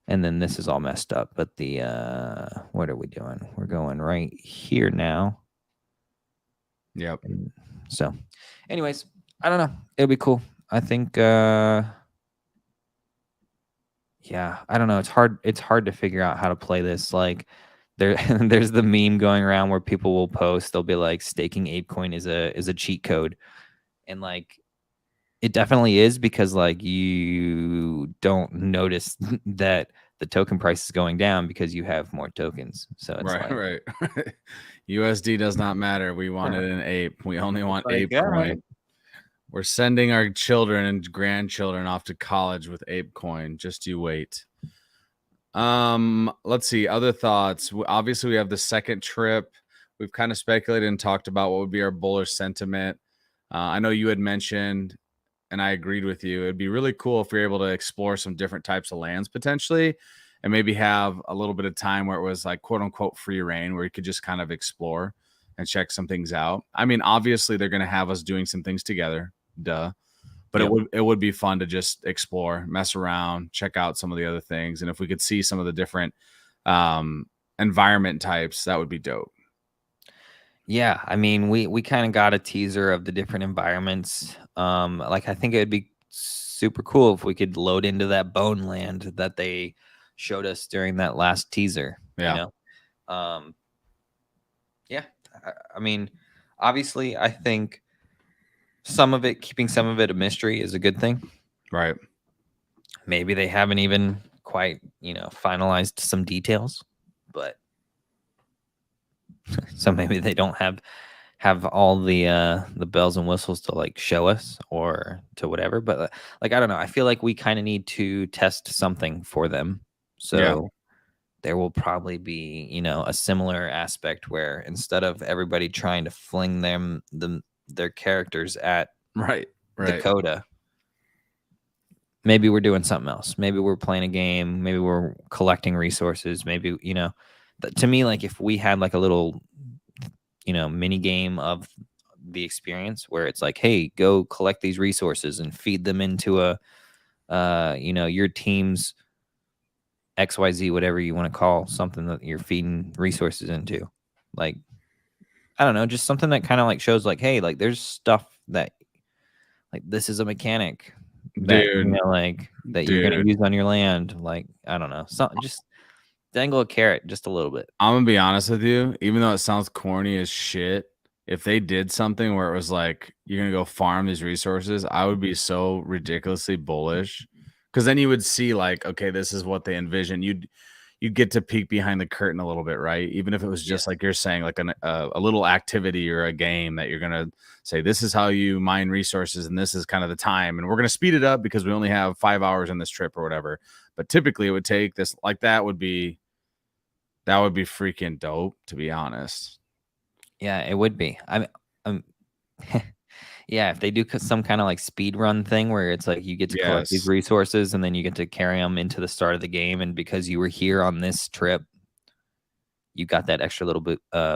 and then this is all messed up. But what are we doing? We're going right here now. Yep. So, anyways, I don't know. It'll be cool. I think. Yeah, I don't know. It's hard to figure out how to play this. Like, there's the meme going around where people will post. They'll be like, staking ApeCoin is a cheat code, and like, it definitely is, because like you don't notice that the token price is going down because you have more tokens. So it's right. USD does not matter. We wanted an ape. We only want ApeCoin. Right. We're sending our children and grandchildren off to college with ApeCoin. Just you wait. Let's see. Other thoughts. Obviously, we have the second trip. We've kind of speculated and talked about what would be our bullish sentiment. I know you had mentioned, and I agreed with you, it'd be really cool if we were able to explore some different types of lands potentially, and maybe have a little bit of time where it was like quote unquote free reign, where you could just kind of explore and check some things out. I mean, obviously they're going to have us doing some things together, duh, but it would be fun to just explore, mess around, check out some of the other things. And if we could see some of the different environment types, that would be dope. Yeah, I mean, we kind of got a teaser of the different environments. Like, I think it would be super cool if we could load into that bone land that they showed us during that last teaser. Yeah. Yeah. I mean, obviously, I think keeping some of it a mystery is a good thing. Right. Maybe they haven't even quite, finalized some details, but so maybe they don't have all the bells and whistles to like show us or to whatever. But like, I don't know. I feel like we kind of need to test something for them. So there will probably be, you know, a similar aspect where instead of everybody trying to fling their characters at Right. Dakota, maybe we're doing something else. Maybe we're playing a game. Maybe we're collecting resources. Maybe, you know, to me, like if we had like a little, you know, mini game of the experience where it's like, hey, go collect these resources and feed them into a, you know, your team's XYZ, whatever you want to call something that you're feeding resources into. Like, I don't know, just something that kind of like shows like, hey, like there's stuff that like this is a mechanic that, you Dude. know, like that you're gonna use on your land. Like, I don't know. Something just dangle a carrot just a little bit. I'm gonna be honest with you, even though it sounds corny as shit, if they did something where it was like you're gonna go farm these resources, I would be so ridiculously bullish. Cause then you would see like, okay, this is what they envision. You'd get to peek behind the curtain a little bit, right? Even if it was just like you're saying, like a little activity or a game that you're gonna say, this is how you mine resources, and this is kind of the time, and we're gonna speed it up because we only have 5 hours in this trip or whatever. But typically, it would take this like that would be freaking dope, to be honest. Yeah, it would be. Yeah, if they do some kind of like speed run thing where it's like you get to collect these resources and then you get to carry them into the start of the game, and because you were here on this trip, you got that extra little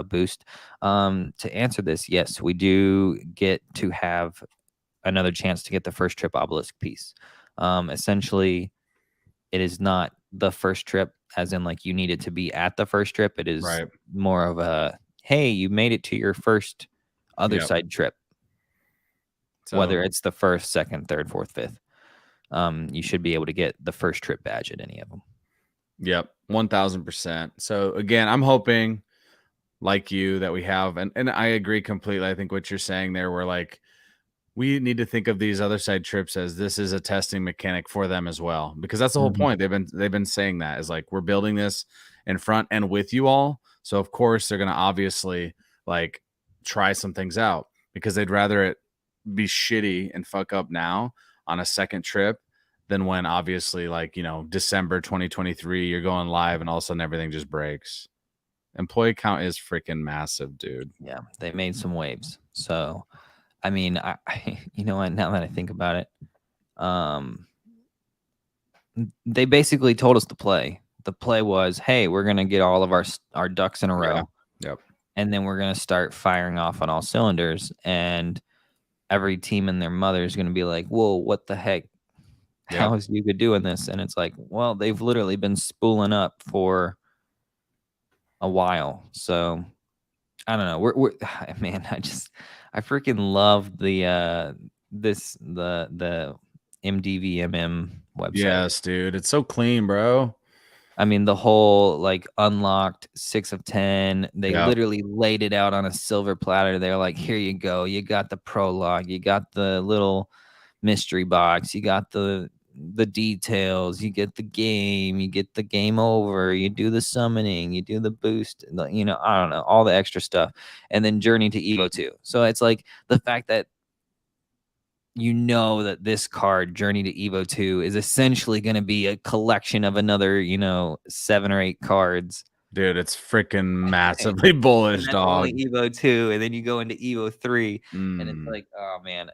boost. To answer this, yes, we do get to have another chance to get the first trip obelisk piece. Essentially, it is not the first trip, as in like you needed to be at the first trip. It is more of a, hey, you made it to your first other side trip. So, whether it's the first, second, third, fourth, fifth, you should be able to get the first trip badge at any of them. Yep, 1000%. So again, I'm hoping, like you, that we have, and I agree completely. I think what you're saying there, we're like, we need to think of these other side trips as this is a testing mechanic for them as well, because that's the whole point. They've been saying that is like, we're building this in front and with you all. So of course they're gonna obviously like try some things out, because they'd rather it be shitty and fuck up now on a second trip than when obviously like, you know, December 2023 you're going live and all of a sudden everything just breaks. Employee count is freaking massive, dude. Yeah, they made some waves. So I mean, I you know what, now that I think about it, they basically told us to play. The play was, hey, we're gonna get all of our ducks in a row. Yep. And then we're gonna start firing off on all cylinders, and every team and their mother is gonna be like, whoa, what the heck? How is Yuga doing this? And it's like, well, they've literally been spooling up for a while. So I don't know. We're man, I freaking love the the MDVMM website. Yes, dude. It's so clean, bro. I mean, the whole like unlocked 6 of 10, they literally laid it out on a silver platter. They're like, here you go. You got the prologue, you got the little mystery box, you got the details, you get the game, you get the game over, you do the summoning, you do the boost, you know, I don't know, all the extra stuff, and then Journey to Evo 2. So it's like the fact that you know that this card, Journey to Evo 2, is essentially going to be a collection of another, you know, 7 or 8 cards. Dude, it's freaking massively bullish, dog. Only Evo 2, and then you go into Evo 3, and it's like, oh man,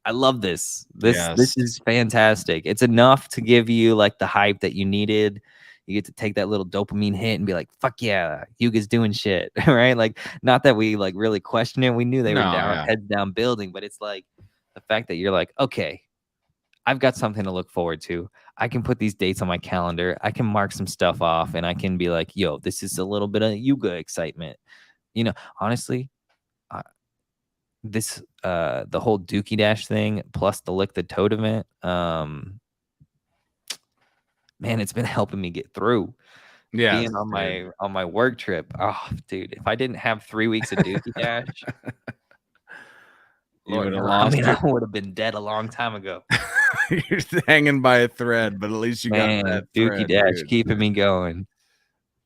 I love this. This is fantastic. It's enough to give you like the hype that you needed. You get to take that little dopamine hit and be like, fuck yeah, Yuga's doing shit, right? Like, not that we like really questioned it. We knew they were heads down building, but it's like the fact that you're like, okay, I've got something to look forward to. I can put these dates on my calendar. I can mark some stuff off, and I can be like, yo, this is a little bit of Yuga excitement. You know, honestly, this the whole Dookie Dash thing plus the Lick the Toad event, man, it's been helping me get through. Being on my work trip. Oh, dude, if I didn't have 3 weeks of Dookie Dash, Lord, I would have been dead a long time ago. You're hanging by a thread, but at least you got that Dookie Dash keeping me going.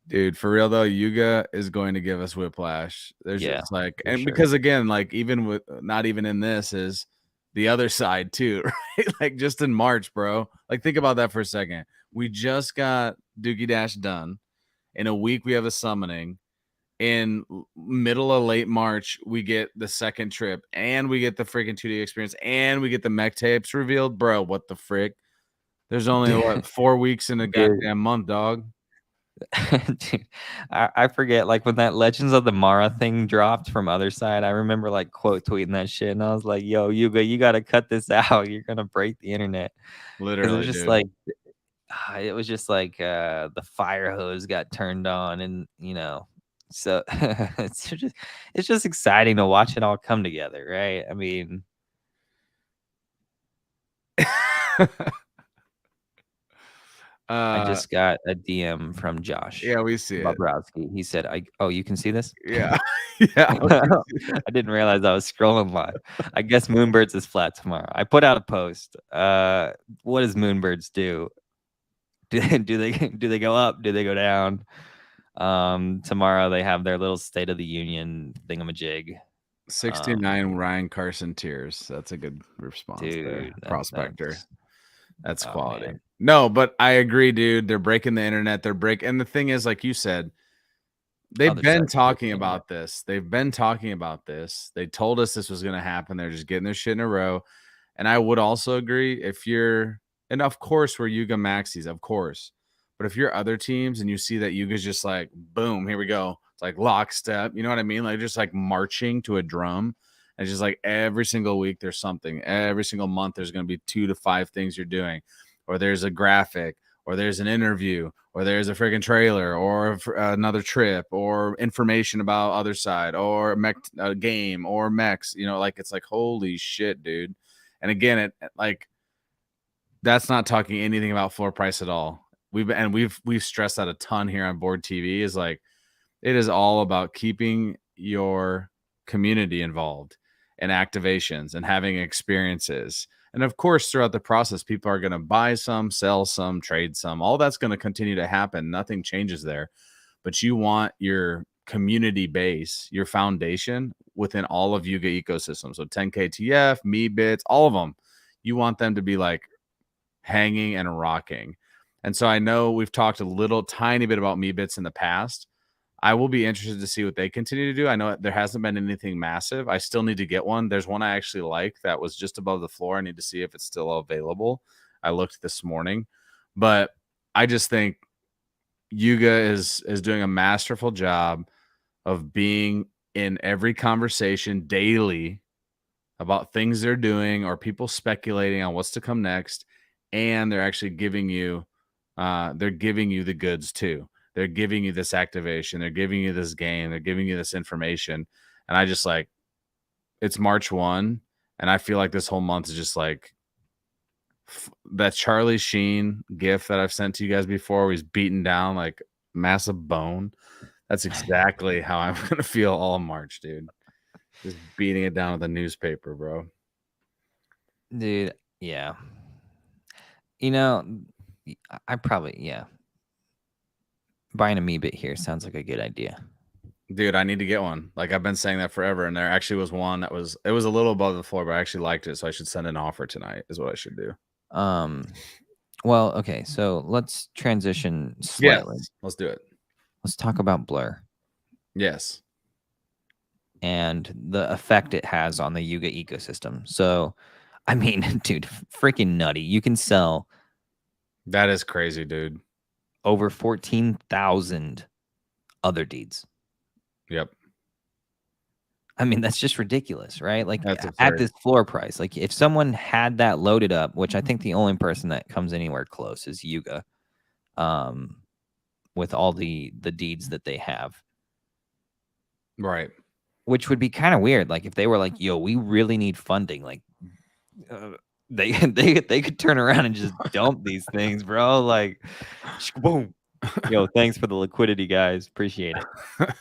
Dude, for real though, Yuga is going to give us whiplash. There's just like, and because again, like even with not even in this is the other side too, right? Like just in March, bro. Like think about that for a second. We just got Dookie Dash done. In a week, we have a summoning. In middle of late March, we get the second trip, and we get the freaking 2D experience, and we get the mech tapes revealed. Bro, what the frick? There's only, what, 4 weeks in a Dude. goddamn month, dog. Dude, I forget, like, when that Legends of the Mara thing dropped from Other Side, I remember, like, quote tweeting that shit, and I was like, yo, Yuga, you gotta cut this out. You're gonna break the internet. Because it was Literally, just dude. like, the fire hose got turned on, and so it's just exciting to watch it all come together, right? I mean, I just got a DM from Josh Yeah, we see it. Bobrowski. He said, "Oh, you can see this?" Yeah. Yeah. I didn't realize I was scrolling live. I guess Moonbirds is flat tomorrow. I put out a post. What does Moonbirds do? Do they go up? Do they go down? Tomorrow they have their little State of the Union thingamajig. 69 Ryan Carson tears. That's a good response there. Dude, Prospector. That's quality. man. No, but I agree, dude. They're breaking the internet. And the thing is, like you said, they've Other been side's talking breaking about this. They've been talking about this. They told us this was going to happen. They're just getting their shit in a row. And I would also agree and of course, we're Yuga Maxis, of course. But if you're other teams and you see that Yuga's just like, boom, here we go. It's like lockstep. You know what I mean? Like just like marching to a drum. And just like every single week, there's something. Every single month, there's going to be 2 to 5 things you're doing. Or there's a graphic, or there's an interview, or there's a freaking trailer, or another trip, or information about Other Side, or a game, or mechs. Like it's like, holy shit, dude. And again, that's not talking anything about floor price at all. We've stressed that a ton here on Board TV. Is like, it is all about keeping your community involved and activations and having experiences. And of course, throughout the process, people are going to buy some, sell some, trade some. All that's going to continue to happen. Nothing changes there. But you want your community base, your foundation within all of Yuga ecosystems. So 10KTF, Meebits, all of them. You want them to be like hanging and rocking. And so I know we've talked a tiny bit about Meebits in the past. I will be interested to see what they continue to do. I know there hasn't been anything massive. I still need to get one. There's one I actually like that was just above the floor. I need to see if it's still available. I looked this morning, but I just think Yuga is doing a masterful job of being in every conversation daily about things they're doing or people speculating on what's to come next. And they're actually giving you the goods too. They're giving you this activation. They're giving you this game. They're giving you this information. And I just like, it's March 1. And I feel like this whole month is just like that Charlie Sheen gif that I've sent to you guys before, where he's beaten down like massive bone. That's exactly how I'm going to feel all March, dude. Just beating it down with a newspaper, bro. Dude, yeah. I probably, yeah. Buying a Meebit here sounds like a good idea. Dude, I need to get one. Like, I've been saying that forever, and there actually was one it was a little above the floor, but I actually liked it, so I should send an offer tonight is what I should do. Well, okay, so let's transition slightly. Yes, let's do it. Let's talk about Blur. Yes. And the effect it has on the Yuga ecosystem. So, I mean, dude, freaking nutty. You can sell. That is crazy, dude. Over 14,000 other deeds. Yep. I mean, that's just ridiculous, right? Like at this floor price, like if someone had that loaded up, which I think the only person that comes anywhere close is Yuga, with all the deeds that they have. Right. Which would be kind of weird. Like if they were like, yo, we really need funding. Like they could turn around and just dump these things, bro. Like, boom. Yo, thanks for the liquidity, guys. Appreciate it.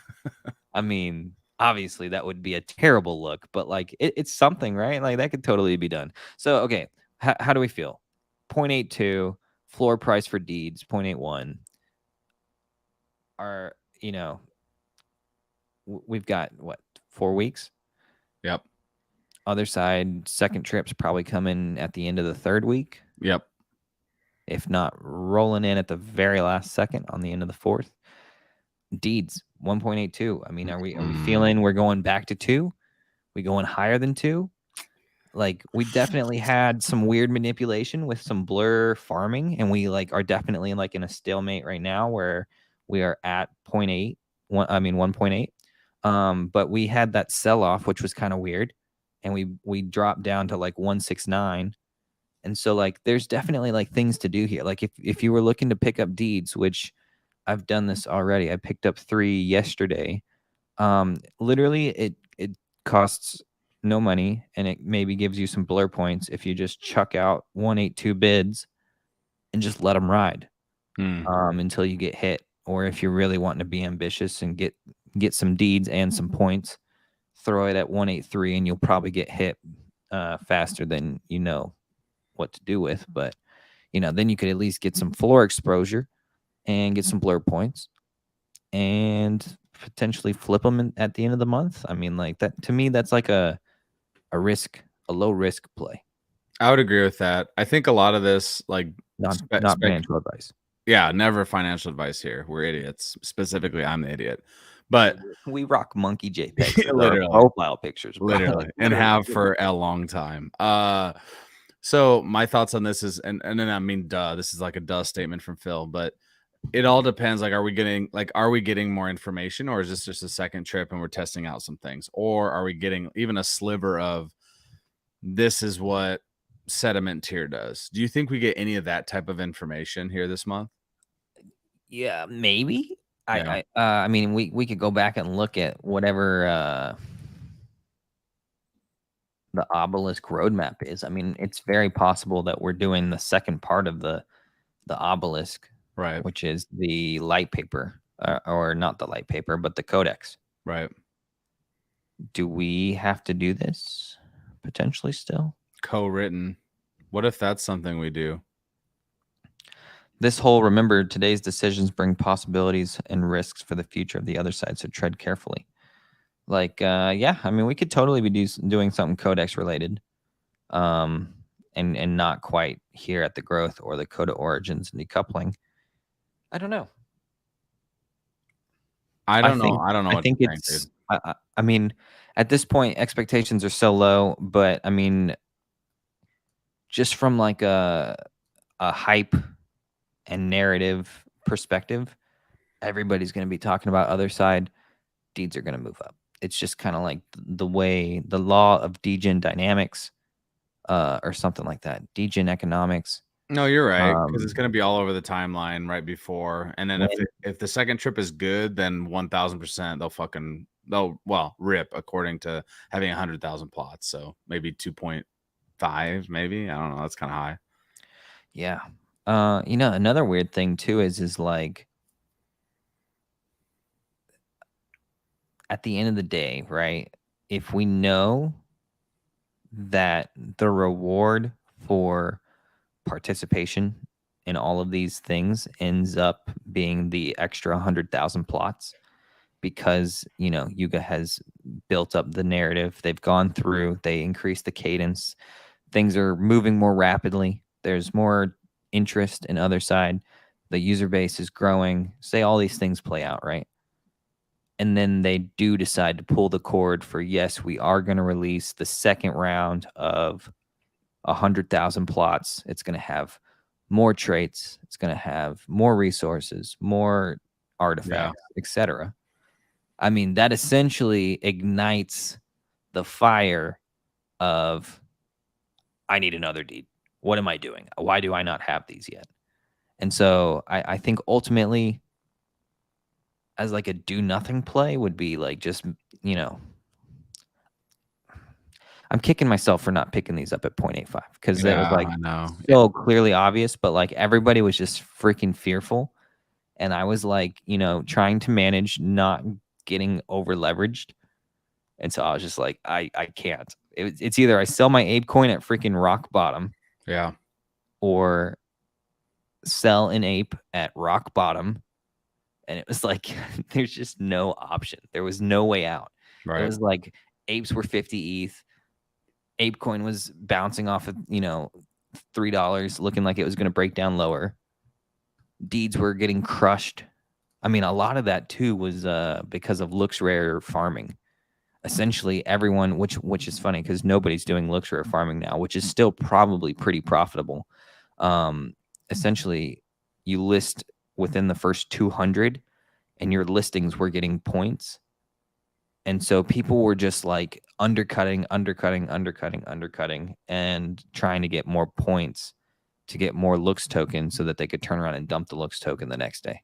I mean, obviously that would be a terrible look, but like it's something, right? Like that could totally be done. So, okay, how do we feel? 0.82 floor price for deeds, 0.81. Are, we've got what, 4 weeks? Yep. Other Side second trip's probably coming at the end of the 3rd week. Yep. If not rolling in at the very last second on the end of the 4th. Deeds 1.82. I mean, are we feeling we're going back to 2? We going higher than 2? Like, we definitely had some weird manipulation with some blur farming, and we like are definitely like in a stalemate right now where we are at 0.8, 1.8. But we had that sell off, which was kind of weird, and we dropped down to like 169. And so like there's definitely like things to do here. Like if you were looking to pick up deeds, which I've done this already. I picked up 3 yesterday. Literally it costs no money, and it maybe gives you some blur points if you just chuck out 182 bids and just let them ride until you get hit. Or if you're really wanting to be ambitious and get some deeds and some points, throw it at 183 and you'll probably get hit faster than you know what to do with. But then you could at least get some floor exposure and get some blur points and potentially flip them at the end of the month. I mean, like that to me, that's like a low risk play. I would agree with that. I think a lot of this, like, Not financial advice. Yeah, never financial advice here. We're idiots. Specifically, I'm the idiot. But we rock monkey JPEGs literally profile pictures, bro. literally, and have for a long time. So my thoughts on this is, and then I mean, this is like a duh statement from Phil, but it all depends. Like, are we getting more information, or is this just a second trip and we're testing out some things, or are we getting even a sliver of this is what sediment tier does? Do you think we get any of that type of information here this month? Yeah, maybe. Yeah. I mean, we could go back and look at whatever the obelisk roadmap is. I mean, it's very possible that we're doing the second part of the obelisk, Right. which is the light paper, or not the light paper, but the codex. Right. Do we have to do this potentially still? Co-written. What if that's something we do? Remember, today's decisions bring possibilities and risks for the future of the other side, so tread carefully. Like, yeah, I mean, we could totally be doing something codex related, and not quite here at the growth or the Coda origins and decoupling. I don't know. I don't know. I think it's. I mean, at this point, expectations are so low, but I mean, just from like a hype and narrative perspective, everybody's going to be talking about other side. Deeds are going to move up. It's just kind of like the law of degen dynamics, or something like that. Degen economics. No, you're right, because it's going to be all over the timeline right before, and then if the second trip is good, then 1000% they'll rip according to having 100,000 plots. So maybe 2.5, maybe, I don't know. That's kind of high. Yeah. Another weird thing too is like, at the end of the day, right? If we know that the reward for participation in all of these things ends up being the extra 100,000 plots, because Yuga has built up the narrative, they've gone through, they increased the cadence, things are moving more rapidly, there's more interest in other side, the user base is growing, say all these things play out, right? And then they do decide to pull the cord for, yes, we are going to release the second round of 100,000 plots. It's going to have more traits. It's going to have more resources, more artifacts, etc. I mean, that essentially ignites the fire of, I need another deed. What am I doing? Why do I not have these yet? And so I think ultimately, as like a do nothing play, would be like, just, I'm kicking myself for not picking these up at 0.85, because that was like so clearly obvious, but like everybody was just freaking fearful. And I was like, trying to manage not getting over leveraged. And so I was just like, I can't. It's either I sell my Ape coin at freaking rock bottom. Yeah. Or sell an Ape at rock bottom. And it was like, there's just no option. There was no way out. Right. It was like apes were 50 ETH. Ape coin was bouncing off of, $3, looking like it was going to break down lower. Deeds were getting crushed I mean, a lot of that too was because of looks rare farming. Essentially, everyone, which is funny because nobody's doing looks rare farming now, which is still probably pretty profitable. Um, Essentially, you list within the first 200, and your listings were getting points. And so people were just like undercutting, and trying to get more points to get more looks tokens so that they could turn around and dump the looks token the next day.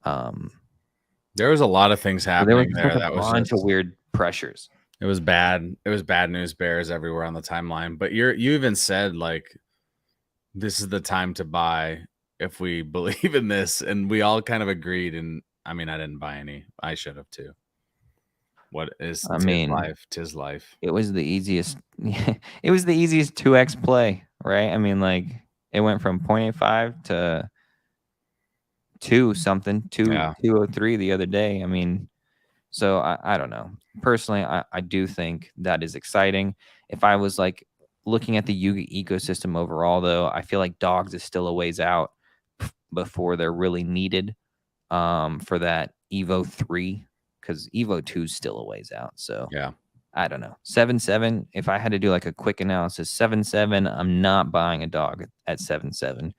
There was a lot of things So there was happening just there like a that was bunch of just weird pressures. it was bad. It was bad news bears everywhere on the timeline. But you even said like this is the time to buy if we believe in this, and we all kind of agreed. And I mean, I didn't buy any. I should have too. What is I tis mean, life? Tis life. it was the easiest. It was the easiest 2x play, right? I mean, like it went from 0.85 to 203 the other day. I mean, so I don't know. Personally, I do think that is exciting. If I was like looking at the Yugi ecosystem overall, though, I feel like dogs is still a ways out before they're really needed for that Evo 3, because Evo 2 is still a ways out. So Yeah. I don't know. 7-7, if I had to do like a quick analysis, 7-7, I'm not buying a dog at 7-7.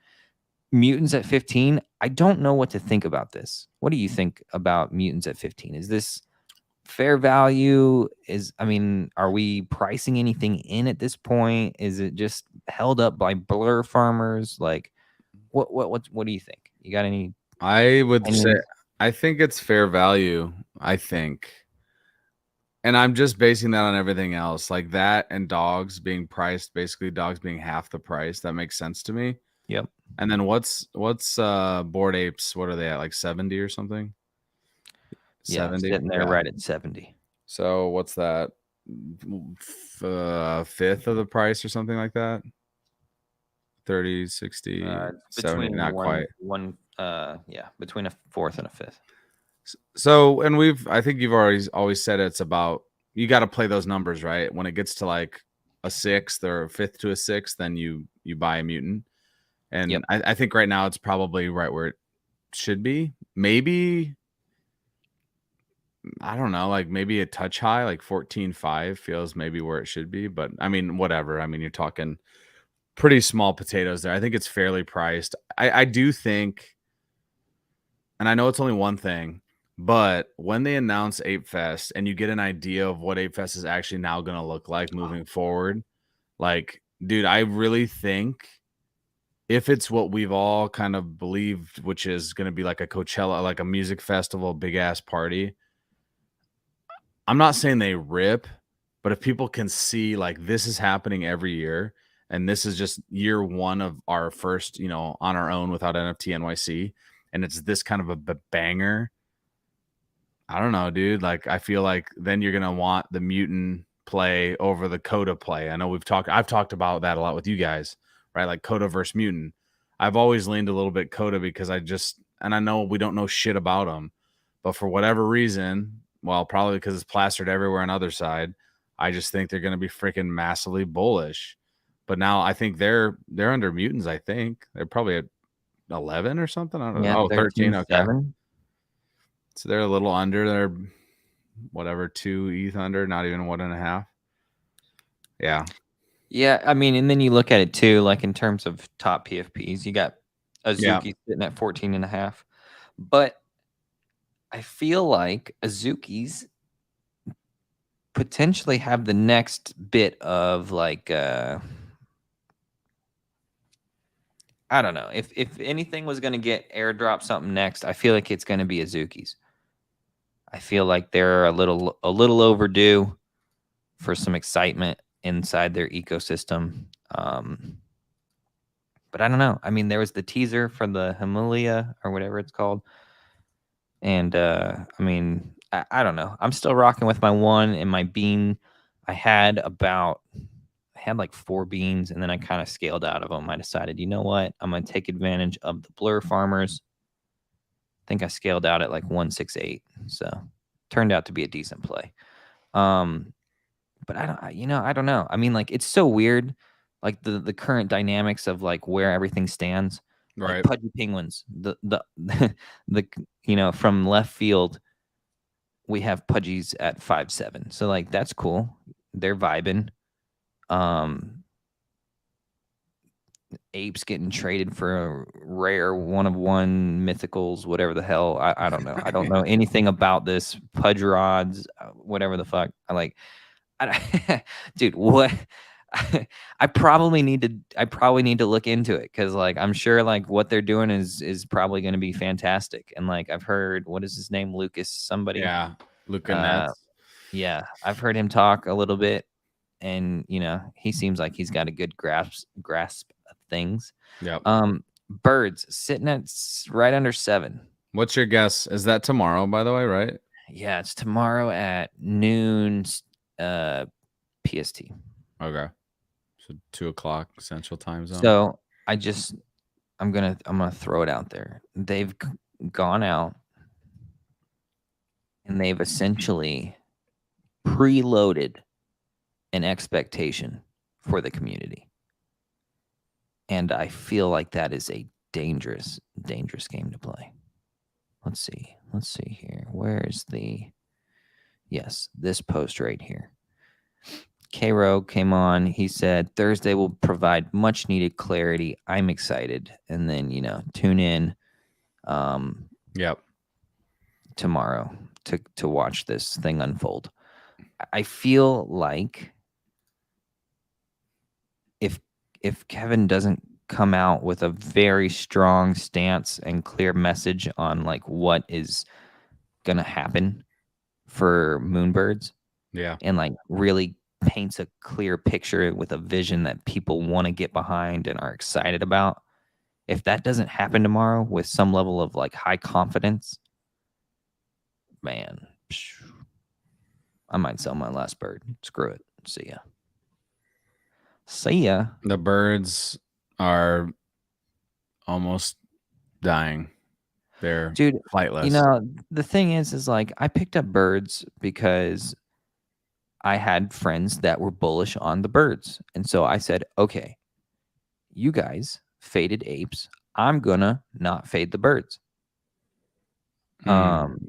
Mutants at 15, I don't know what to think about this. What do you think about mutants at 15? Is this fair value? I mean, are we pricing anything in at this point? Is it just held up by blur farmers? Like, what do you think? You got any I would say opinions? I think it's fair value. I think. And I'm just basing that on everything else. Like that and dogs being priced, basically dogs being half the price. That makes sense to me. Yep. And then what's Bored Apes? What are they at? Like 70 or something? Yeah, 70? sitting there Yeah. right at 70. So what's that? Fifth of the price or something like that? 30, 60, 70, Between not quite. between a fourth and a fifth. So, and I think you've always said it's about, you got to play those numbers, right? When it gets to like a sixth or a fifth to a sixth, then you buy a mutant. And Yep. I think right now it's probably right where it should be. Maybe, I don't know, like maybe a touch high, like 14.5 feels maybe where it should be. But I mean, whatever. I mean, you're talking pretty small potatoes there. I think it's fairly priced. I do think, and I know it's only one thing, but when they announce Ape Fest and you get an idea of what Ape Fest is actually now going to look like moving forward, like, dude, I really think if it's what we've all kind of believed, which is going to be like a Coachella, like a music festival, big ass party. I'm not saying they rip, but if people can see like this is happening every year and this is just year one of our first, on our own without NFT NYC, and it's this kind of a banger. I don't know, dude. Like, I feel like then you're gonna want the mutant play over the Coda play. I know I've talked about that a lot with you guys, right? Like Coda versus mutant. I've always leaned a little bit Coda because and I know we don't know shit about them, but for whatever reason, well, probably because it's plastered everywhere on the other side, I just think they're gonna be freaking massively bullish. But now I think they're under mutants. I think they're probably at 11 or something. I don't know. Yeah, Oh, 13. Okay. 13-7. So they're a little under their whatever 2 ETH under, not even 1.5. Yeah. Yeah, I mean, and then you look at it too, like in terms of top PFPs, you got Azuki sitting at 14.5. But I feel like Azuki's potentially have the next bit of like I don't know. If anything was going to get airdrop something next, I feel like it's going to be Azuki's. I feel like they're a little overdue for some excitement inside their ecosystem. But I don't know. I mean, there was the teaser for the Himalaya or whatever it's called. And I mean, I don't know. I'm still rocking with my one and my bean. I had like 4 beans, and then I kind of scaled out of them. I decided, you know what? I'm going to take advantage of the blur farmers. I think I scaled out at like 168. So turned out to be a decent play. But I don't know. I mean, like, it's so weird, like the current dynamics of like where everything stands. Right. Pudgy Penguins. The from left field we have Pudgies at 5'7". So like that's cool. They're vibing. Um Apes getting traded for a rare one of one mythicals, whatever the hell. I don't know. I don't know anything about this. Pudge rods, whatever the fuck. Dude, what? I probably need to look into it because like I'm sure like what they're doing is probably going to be fantastic. And like I've heard, what is his name, Lucas somebody. Yeah. Luca Uh, Nets. yeah, I've heard him talk a little bit, and he seems like he's got a good grasp of things. Yep. Birds sitting at right under 7. What's your guess? Is that tomorrow, by the way, right? Yeah, it's tomorrow at noon, PST. Okay. So 2:00 Central Time Zone. So I'm gonna throw it out there. They've gone out and they've essentially preloaded an expectation for the community. And I feel like that is a dangerous game to play. Let's see here. Where's this post right here. K-Rogue came on. He said Thursday will provide much needed clarity. I'm excited. And then, tune in Yep. tomorrow to watch this thing unfold. I feel like if Kevin doesn't come out with a very strong stance and clear message on like what is going to happen for Moonbirds, Yeah. and like really paints a clear picture with a vision that people want to get behind and are excited about. If that doesn't happen tomorrow with some level of like high confidence, man, I might sell my last bird. Screw it. See ya. The birds are almost dying. They're dude, flightless. The thing is like I picked up birds because I had friends that were bullish on the birds. And so I said, okay, you guys faded apes. I'm gonna not fade the birds. Kind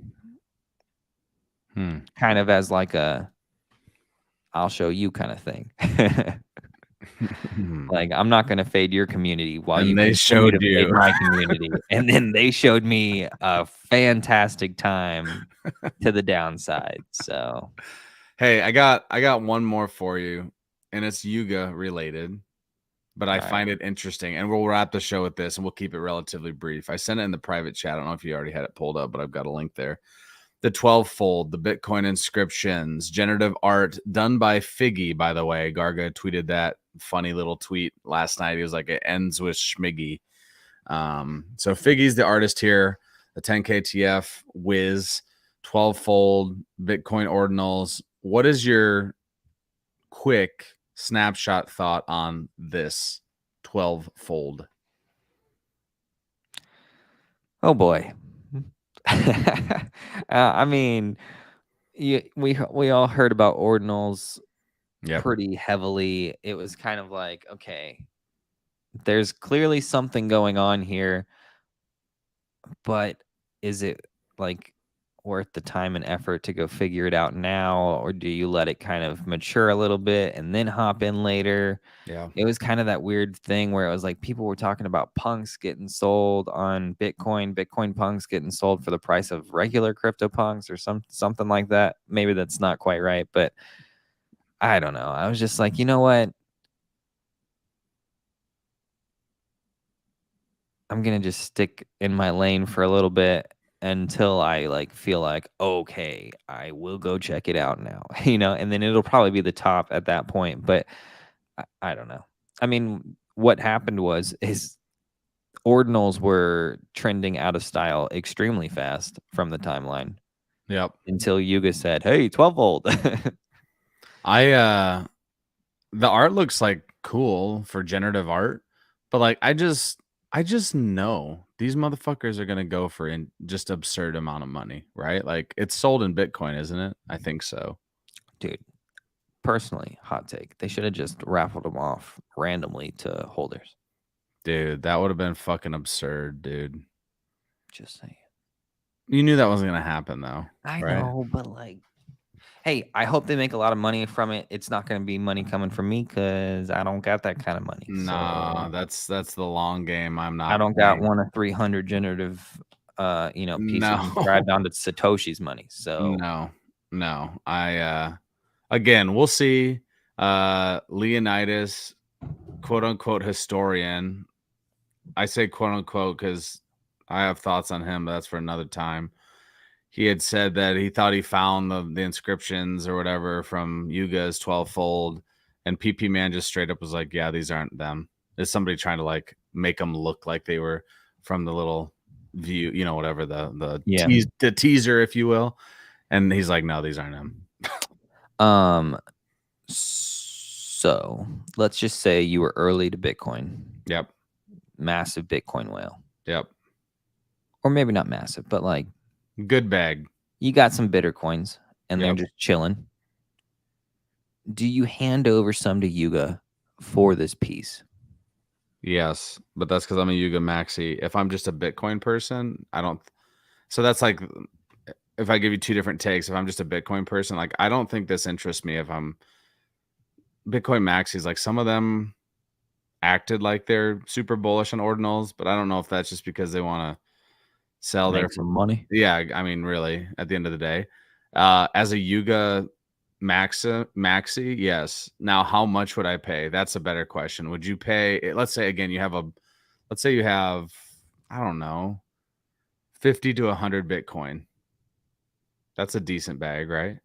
of as like I'll show you kind of thing. Like I'm not gonna fade your community while and you they showed you fade my community. And then they showed me a fantastic time to the downside. So hey, I got one more for you, and it's Yuga related, but I find it interesting. And we'll wrap the show with this, and we'll keep it relatively brief. I sent it in the private chat. I don't know if you already had it pulled up, but I've got a link there. The 12-fold, the Bitcoin inscriptions, generative art done by Figgy, by the way. Garga tweeted that funny little tweet last night. He was like, it ends with Schmiggy. So Figgy's the artist here. The 10KTF Wiz, 12-fold Bitcoin ordinals. What is your quick snapshot thought on this 12-fold? Oh boy. I mean, we all heard about ordinals pretty heavily. It was kind of like, okay, there's clearly something going on here, but is it like worth the time and effort to go figure it out now, or do you let it kind of mature a little bit and then hop in later? Yeah. It was kind of that weird thing where it was like people were talking about punks getting sold on Bitcoin punks getting sold for the price of regular crypto punks or something like that. Maybe that's not quite right, but I don't know. I was just like, you know what? I'm going to just stick in my lane for a little bit until I like feel like, okay, I will go check it out now, and then it'll probably be the top at that point. But I don't know. I mean, what happened is ordinals were trending out of style extremely fast from the timeline. Yep. Until Yuga said, hey, 12-fold. The art looks like cool for generative art, but like I just know these motherfuckers are gonna go for just absurd amount of money, right? Like it's sold in Bitcoin, isn't it? I think so. Dude, personally, hot take. They should have just raffled them off randomly to holders. Dude, that would have been fucking absurd, dude. Just saying. You knew that wasn't gonna happen though, I right? know, but like, hey, I hope they make a lot of money from it. It's not going to be money coming from me because I don't got that kind of money. Nah, So that's the long game. I'm I not don't got playing. one of 300 generative, pieces No, inscribed onto Satoshi's money. So no. Again, we'll see. Leonidas, quote unquote historian. I say quote unquote because I have thoughts on him, but that's for another time. He had said that he thought he found the inscriptions or whatever from Yuga's 12-fold, and PP Man just straight up was like, "Yeah, these aren't them." Is somebody trying to like make them look like they were from the little view, whatever yeah. the teaser, if you will? And he's like, "No, these aren't him." So let's just say you were early to Bitcoin, Yep, massive Bitcoin whale, yep. or maybe not massive, but like Good bag. you got some bitter coins and they're Yep. just chilling. Do you hand over some to Yuga for this piece? Yes, but that's because I'm a Yuga Maxi. If I'm just a Bitcoin person, I don't. So that's like, if I give you two different takes, if I'm just a Bitcoin person, like I don't think this interests me. If I'm Bitcoin Maxis, like some of them acted like they're super bullish on ordinals, but I don't know if that's just because they want to sell their. Make some money. Yeah, I mean, really, at the end of the day, as a Yuga Maxi, yes. Now, how much would I pay? That's a better question. Would you pay? Let's say again, let's say you have, I don't know, 50 to 100 Bitcoin. That's a decent bag, right?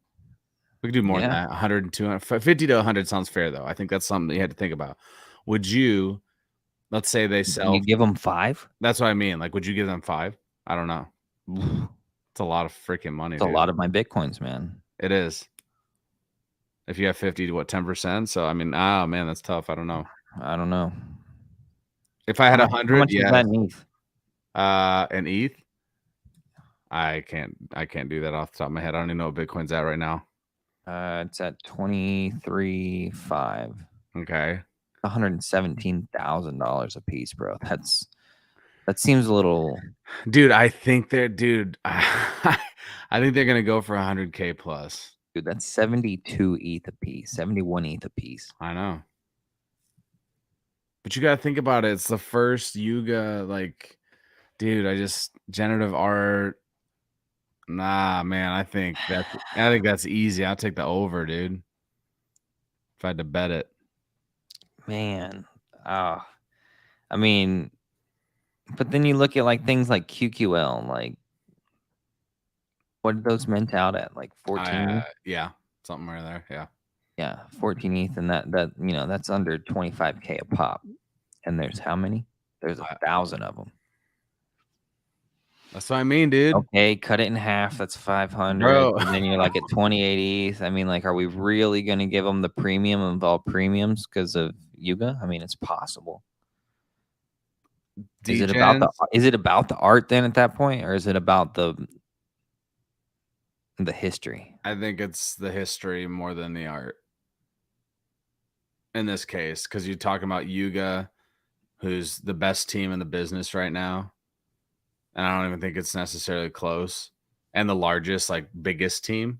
We could do more than Yeah. that. 100 and 200. 50 to 100 sounds fair, though. I think that's something that you had to think about. Would you, let's say they And sell, you give them 5? that's what I mean. Like, would you give them 5? I don't know. It's It's a lot of freaking money, a dude. lot of my Bitcoins, man. It is. If you have 50 to 10%. So, I mean, man, that's tough. I don't know. I don't know. If I had How 100, much is yeah. that in ETH? An ETH, I can't do that off the top of my head. I don't even know what Bitcoin's at right now. It's at 23.5. Okay. $117,000 a piece, bro. That seems a little. Dude, I think I think they're gonna go for 100K plus. Dude, that's 72 ETH a piece, 71 ETH a piece. I know. But you gotta think about it. It's the first Yuga, like, dude, generative art. Nah, man, I think that's easy. I'll take the over, dude. If I had to bet it. Man, I mean, but then you look at like things like QQL, like what did those mint out at? Like 14? Yeah, something right there. Yeah. Yeah, 14 ETH, and that's under 25K a pop. And there's how many? There's 1,000 of them. That's what I mean, dude. Okay, cut it in half. That's 500. Bro. And then you're like at 28 ETH. I mean, like, are we really going to give them the premium of all premiums because of Yuga? I mean, it's possible. Is it about the art then at that point, or is it about the history? I think it's the history more than the art. In this case, because you're talking about Yuga, who's the best team in the business right now. And I don't even think it's necessarily close. And the largest, like biggest team.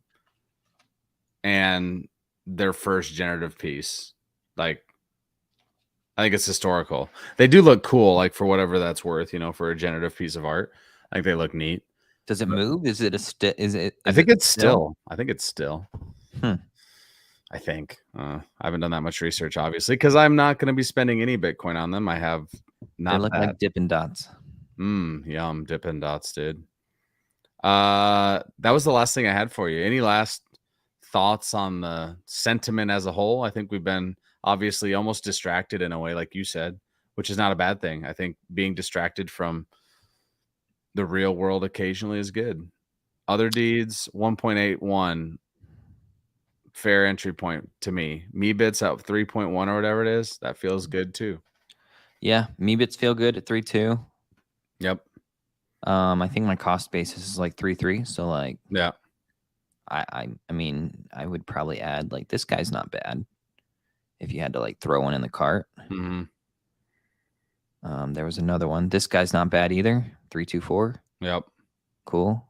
And their first generative piece. Like, I think it's historical. They do look cool, like for whatever that's worth, for a generative piece of art. I think they look neat. Does it move? Is it I think it's still. I think it's still. Hmm. I think. I haven't done that much research, obviously, because I'm not going to be spending any Bitcoin on them. I have not. They look like Dippin' Dots. Yum, Dippin' Dots, dude. That was the last thing I had for you. Any last thoughts on the sentiment as a whole? I think we've been obviously almost distracted in a way, like you said, which is not a bad thing. I think being distracted from the real world occasionally is good. Other deeds, 1.81. Fair entry point to me. Meebits at 3.1 or whatever it is. That feels good too. Yeah, Meebits feel good at 3.2. Yep. I think my cost basis is like 3.3. So like, yeah. I mean, I would probably add like this guy's not bad if you had to like throw one in the cart. Mm-hmm. There was another one. This guy's not bad either. 324. Yep. Cool.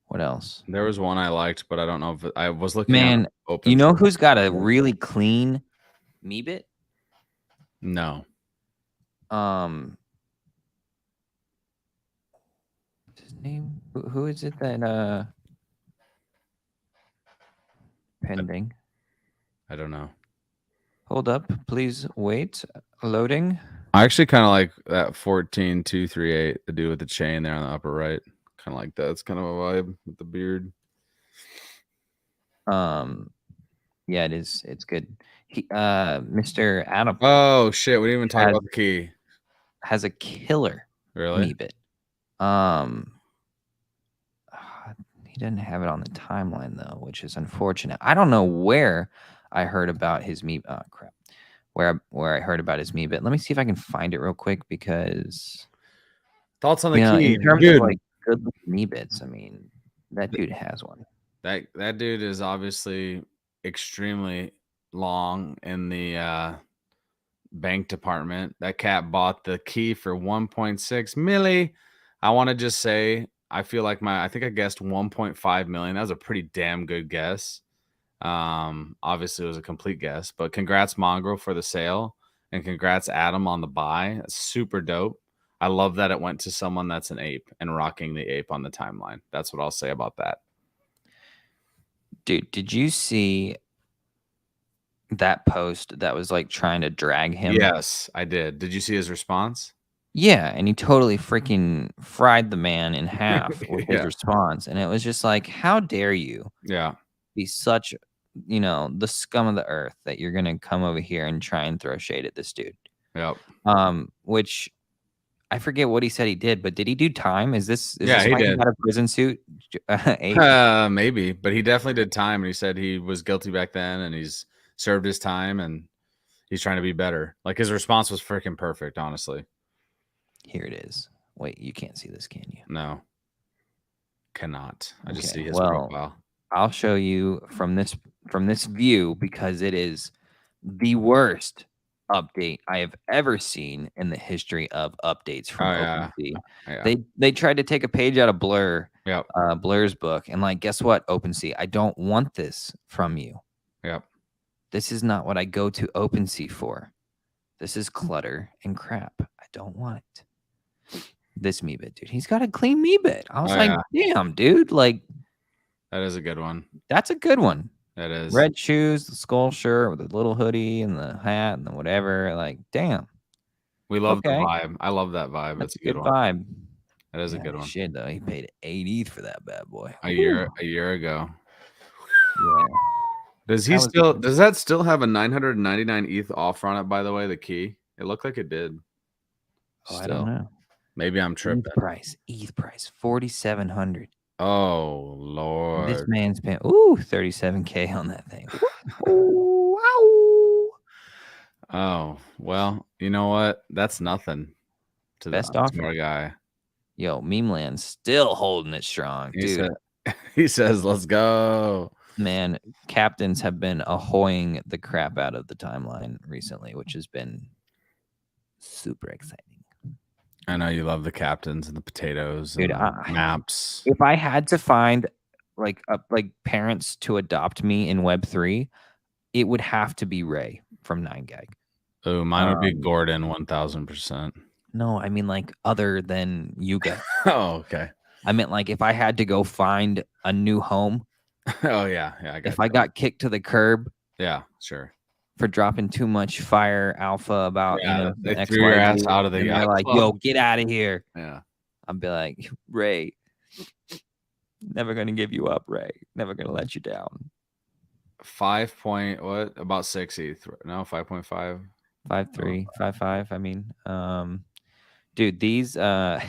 What else? There was one I liked, but I don't know if I was looking Man, at open. you know who's got a really clean Meebit? No. What's his name? Who is it that pending? I don't know. Hold up, please wait. Loading. I actually kind of like that 14238, the dude with the chain there on the upper right. Kind of like that. It's kind of a vibe with the beard. Yeah, it is. It's good. He, Mr. Adam. Oh shit, we didn't even talk about the key. Has a killer Really? Meebit. He didn't have it on the timeline though, which is unfortunate. I don't know where I heard about his Meebit. Oh crap. Where I heard about his Meebit. Let me see if I can find it real quick because thoughts on the key, in terms dude. of like good Meebits, I mean, that dude has one. That dude is obviously extremely long in the bank department. That cat bought the key for 1.6 milli. I want to just say I feel like I think I guessed 1.5 million. That was a pretty damn good guess. Obviously it was a complete guess, but congrats Mongrel for the sale and congrats Adam on the buy. That's super dope. I love that it went to someone that's an ape and rocking the ape on the timeline. That's what I'll say about that. Dude, did you see that post that was like trying to drag him? Yes, I did. Did you see his response? Yeah, and he totally freaking fried the man in half with his response. And it was just like, how dare you be such, the scum of the earth that you're going to come over here and try and throw shade at this dude. Yep. Which I forget what he said he did, but did he do time? Is this he why did. he got a prison suit? Maybe, but he definitely did time. And he said he was guilty back then and he's served his time and he's trying to be better. Like his response was freaking perfect, honestly. Here it is. Wait, you can't see this, can you? No. Cannot. I just see his profile. I'll show you from this view because it is the worst update I have ever seen in the history of updates from OpenSea. Yeah. They tried to take a page out of Blur, Blur's book, and like, guess what, OpenSea? I don't want this from you. Yep. This is not what I go to OpenSea for. This is clutter and crap. I don't want it. This Meebit, dude. He's got a clean Meebit. I was damn, dude. Like, that is a good one. That's a good one. That is. Red shoes, the skull shirt with the little hoodie and the hat and the whatever. Like, damn. We love the vibe. I love that vibe. That's a good vibe. That is a good one. Shit, though. He paid 80 for that bad boy. A year ago. Yeah. Does that still have a 999 ETH offer on it, by the way, the key? It looked like it did. Oh, I don't know. Maybe I'm tripping. ETH price 4,700. Oh Lord. This man spent 37K on that thing. Wow. Oh, well, you know what? That's nothing to best the offer guy. Yo, Memeland's still holding it strong, dude. He says, let's go. Man, captains have been ahoying the crap out of the timeline recently, which has been super exciting. I know you love the captains and the potatoes and maps. If I had to find like parents to adopt me in Web3, it would have to be Ray from 9gag. Oh, mine would be Gordon 1000%. No, I mean like other than Yuga. Oh, okay. I meant like if I had to go find a new home. Oh yeah, if I got kicked to the curb. Yeah, sure. For dropping too much fire alpha about they threw your ass out of the yacht. They're like, yo, get out of here. Yeah. I'd be like, Ray, never gonna give you up, Ray. Never gonna let you down. 5 point what? About 6 ETH. No, 5.5. 5.3, 5.5. I mean, dude, these I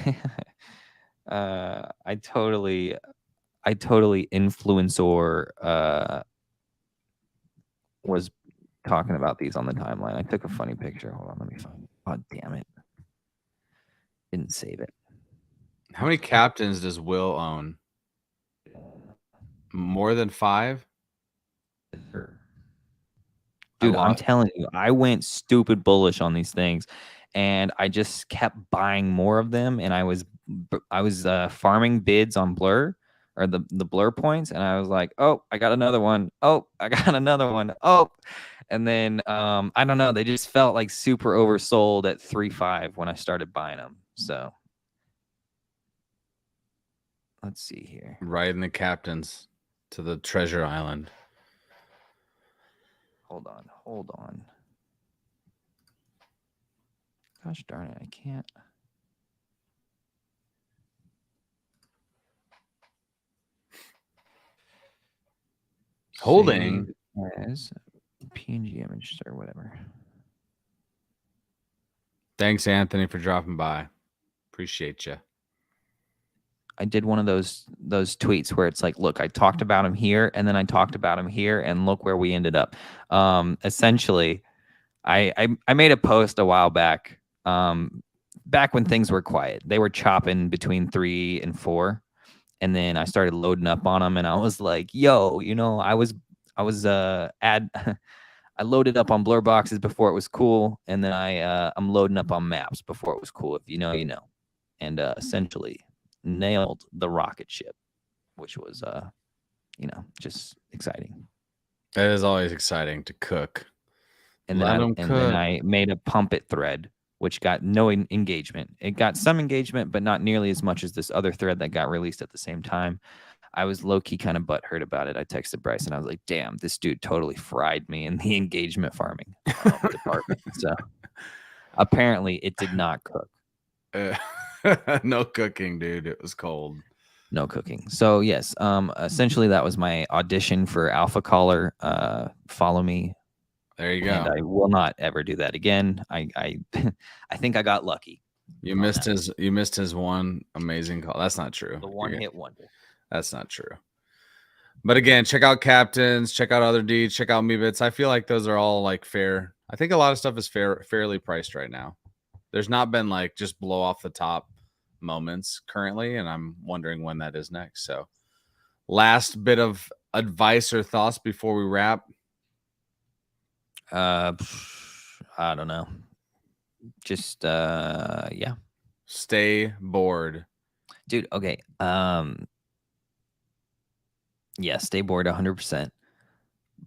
totally influencer was talking about these on the timeline. I took a funny picture. Hold on, let me find it. Oh, damn it. Didn't save it. How many captains does Will own? More than 5? Dude, I'm telling you, I went stupid bullish on these things, and I just kept buying more of them. And I was farming bids on Blur, or the Blur points, and I was like, oh, I got another one. Oh, I got another one. Oh, and then I don't know, they just felt like super oversold at 3.5 when I started buying them. So let's see here. Riding the captains to the treasure island. Hold on. Gosh darn it, I can't. Holding as PNG image or whatever. Thanks, Anthony, for dropping by. Appreciate you. I did one of those tweets where it's like, look, I talked about him here, and then I talked about him here, and look where we ended up. Essentially, I made a post a while back, back when things were quiet. They were chopping between 3 and 4, and then I started loading up on them, and I was like, yo, I was I loaded up on blur boxes before it was cool, and then I'm loading up on maps before it was cool. If you know, you know. And essentially nailed the rocket ship, which was just exciting. It is always exciting to cook. And then I made a pump it thread, which got no engagement. It got some engagement, but not nearly as much as this other thread that got released at the same time. I was low-key kind of butthurt about it. I texted Bryce and I was like, damn, this dude totally fried me in the engagement farming department. So apparently it did not cook. No cooking, dude. It was cold. No cooking. So yes, essentially that was my audition for Alpha Caller. Follow me. There you go. And I will not ever do that again. I I think I got lucky. You missed his one amazing call. That's not true. The one hit wonder. That's not true. But again, check out Captains, check out Other Deeds, check out Meebits. I feel like those are all like fair. I think a lot of stuff is fairly priced right now. There's not been like just blow off the top moments currently, and I'm wondering when that is next. So last bit of advice or thoughts before we wrap. I don't know. Just yeah. Stay bored. Dude, okay. Yeah, stay bored 100%.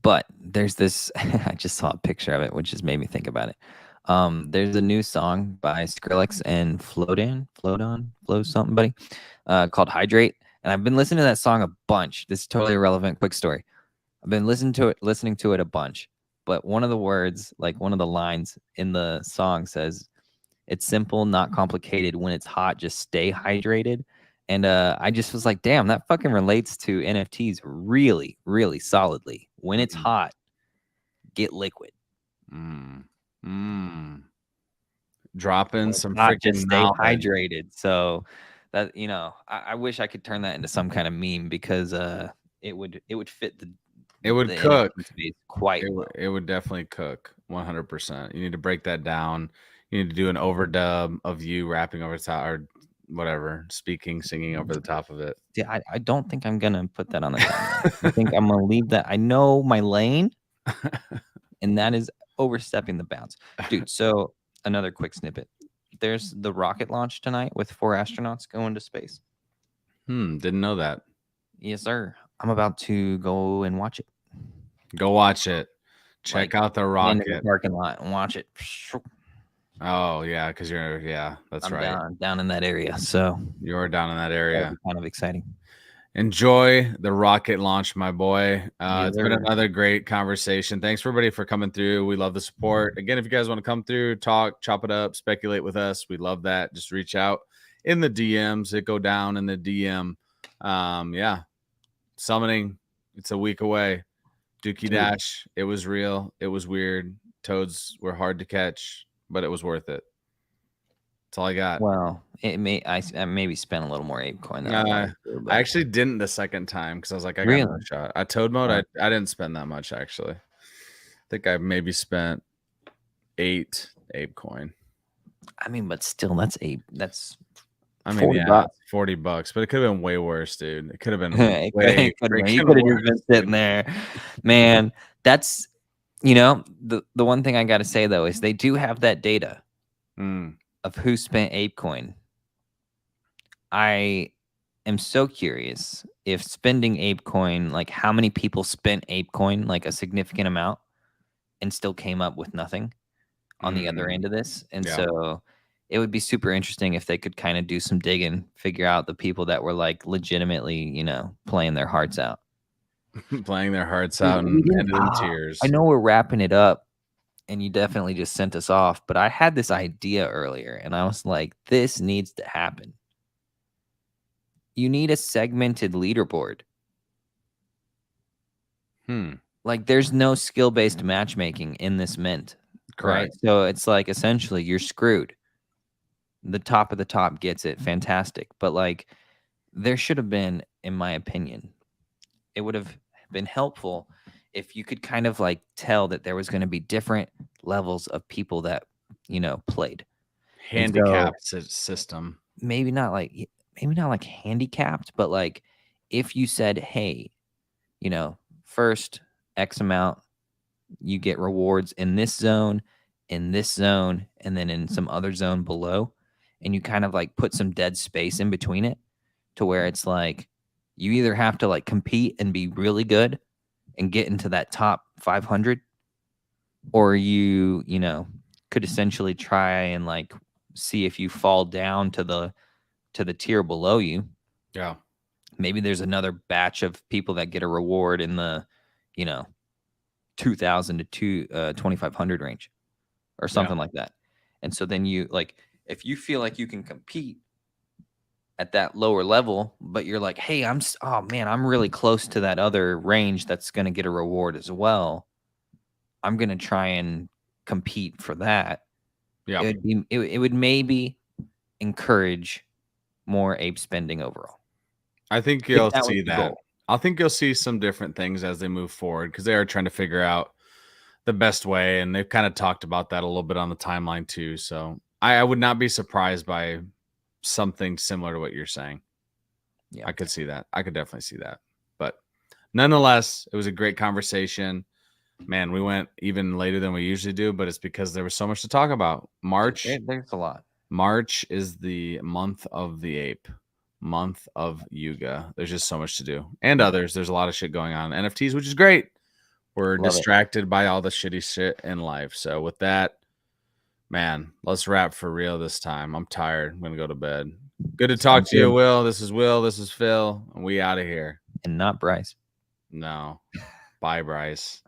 But there's this I just saw a picture of it, which just made me think about it. There's a new song by Skrillex and Flow something buddy, called Hydrate. And I've been listening to that song a bunch. This is totally irrelevant. Quick story. I've been listening to it a bunch. But one of the words, like one of the lines in the song says, it's simple, not complicated. When it's hot, just stay hydrated. And I just was like, damn, that fucking relates to NFTs really, really solidly. When it's hot, get liquid. Dropping some freaking just stay hydrated. So that, I wish I could turn that into some kind of meme, because it would fit the it would cook quite it would definitely cook 100%. You need to break that down. You need to do an overdub of you rapping over the top, or whatever, singing over the top of it. Yeah, I don't think I'm gonna put that on the timeline. I think I'm gonna leave that. I know my lane, and that is overstepping the bounds, dude. So another quick snippet. There's the rocket launch tonight with 4 astronauts going to space. Didn't know that. Yes, sir. I'm about to go and watch it. Go watch it. Check out the rocket. In the parking lot and watch it. Oh yeah, because that's I'm right. Down in that area. So you're down in that area. Kind of exciting. Enjoy the rocket launch, my boy. It's been another great conversation. Thanks for everybody for coming through. We love the support. Again, if you guys want to come through, talk, chop it up, speculate with us, we love that. Just reach out in the DMs. It go down in the DM. Summoning, it's a week away. Dookie Dash, it was real. It was weird. Toads were hard to catch, but it was worth it. That's all I got. Well, I maybe spent a little more ApeCoin than I actually didn't the second time, because I was like, I got no shot. At Toad mode, I didn't spend that much actually. I think I maybe spent 8 ApeCoin. I mean, but still, that's $40. $40, but it could have been way worse, dude. It could have been way. You could have just been sitting there, man. That's You know, the one thing I got to say though is they do have that data Mm. of who spent ApeCoin. I am so curious if spending ApeCoin, like how many people spent ApeCoin, like a significant amount, and still came up with nothing on the other end of this. And Yeah. so it would be super interesting if they could kind of do some digging, figure out the people that were like legitimately, you know, playing their hearts out. Playing their hearts Dude, out we and didn't. ended in tears. I know we're wrapping it up, and you definitely just sent us off. But I had this idea earlier, and I was like, "This needs to happen." You need a segmented leaderboard. Like, there's no skill-based matchmaking in this mint, right? Correct. So it's like essentially you're screwed. The top of the top gets it, fantastic. But like, there should have been, in my opinion, it would have been helpful if you could kind of like tell that there was going to be different levels of people that, you know, played. And so Handicap system. maybe not like handicapped, but like if you said, hey, you know, first X amount, you get rewards in this zone, and then in some other zone below, and you kind of like put some dead space in between it to where it's like you either have to like compete and be really good and get into that top 500, or you know, could essentially try and like see if you fall down to the tier below you. Yeah. Maybe there's another batch of people that get a reward in the, you know, 2000 to 2500 range or Yeah. something like that. And so then you like, if you feel like you can compete at that lower level, but you're like, hey, oh man, I'm really close to that other range that's going to get a reward as well. I'm going to try and compete for that. Yeah. It would maybe encourage more ape spending overall. I think If you'll that was see the that. goal. I think you'll see some different things as they move forward because they are trying to figure out the best way, and they've kind of talked about that a little bit on the timeline too. So I would not be surprised by something similar to what you're saying. Yeah. I could see that. I could definitely see that. But nonetheless, it was a great conversation. Man, we went even later than we usually do, but it's because there was so much to talk about. There's a lot. March is the month of the ape, month of Yuga. There's just so much to do, and others. There's a lot of shit going on. NFTs, which is great. We're Love it. distracted by all the shitty shit in life. So with that, man, let's wrap for real this time. I'm tired. I'm gonna go to bed. Good to talk to you, Will. This is Will. This is Phil. And we out of here. And not Bryce. No. Bye, Bryce.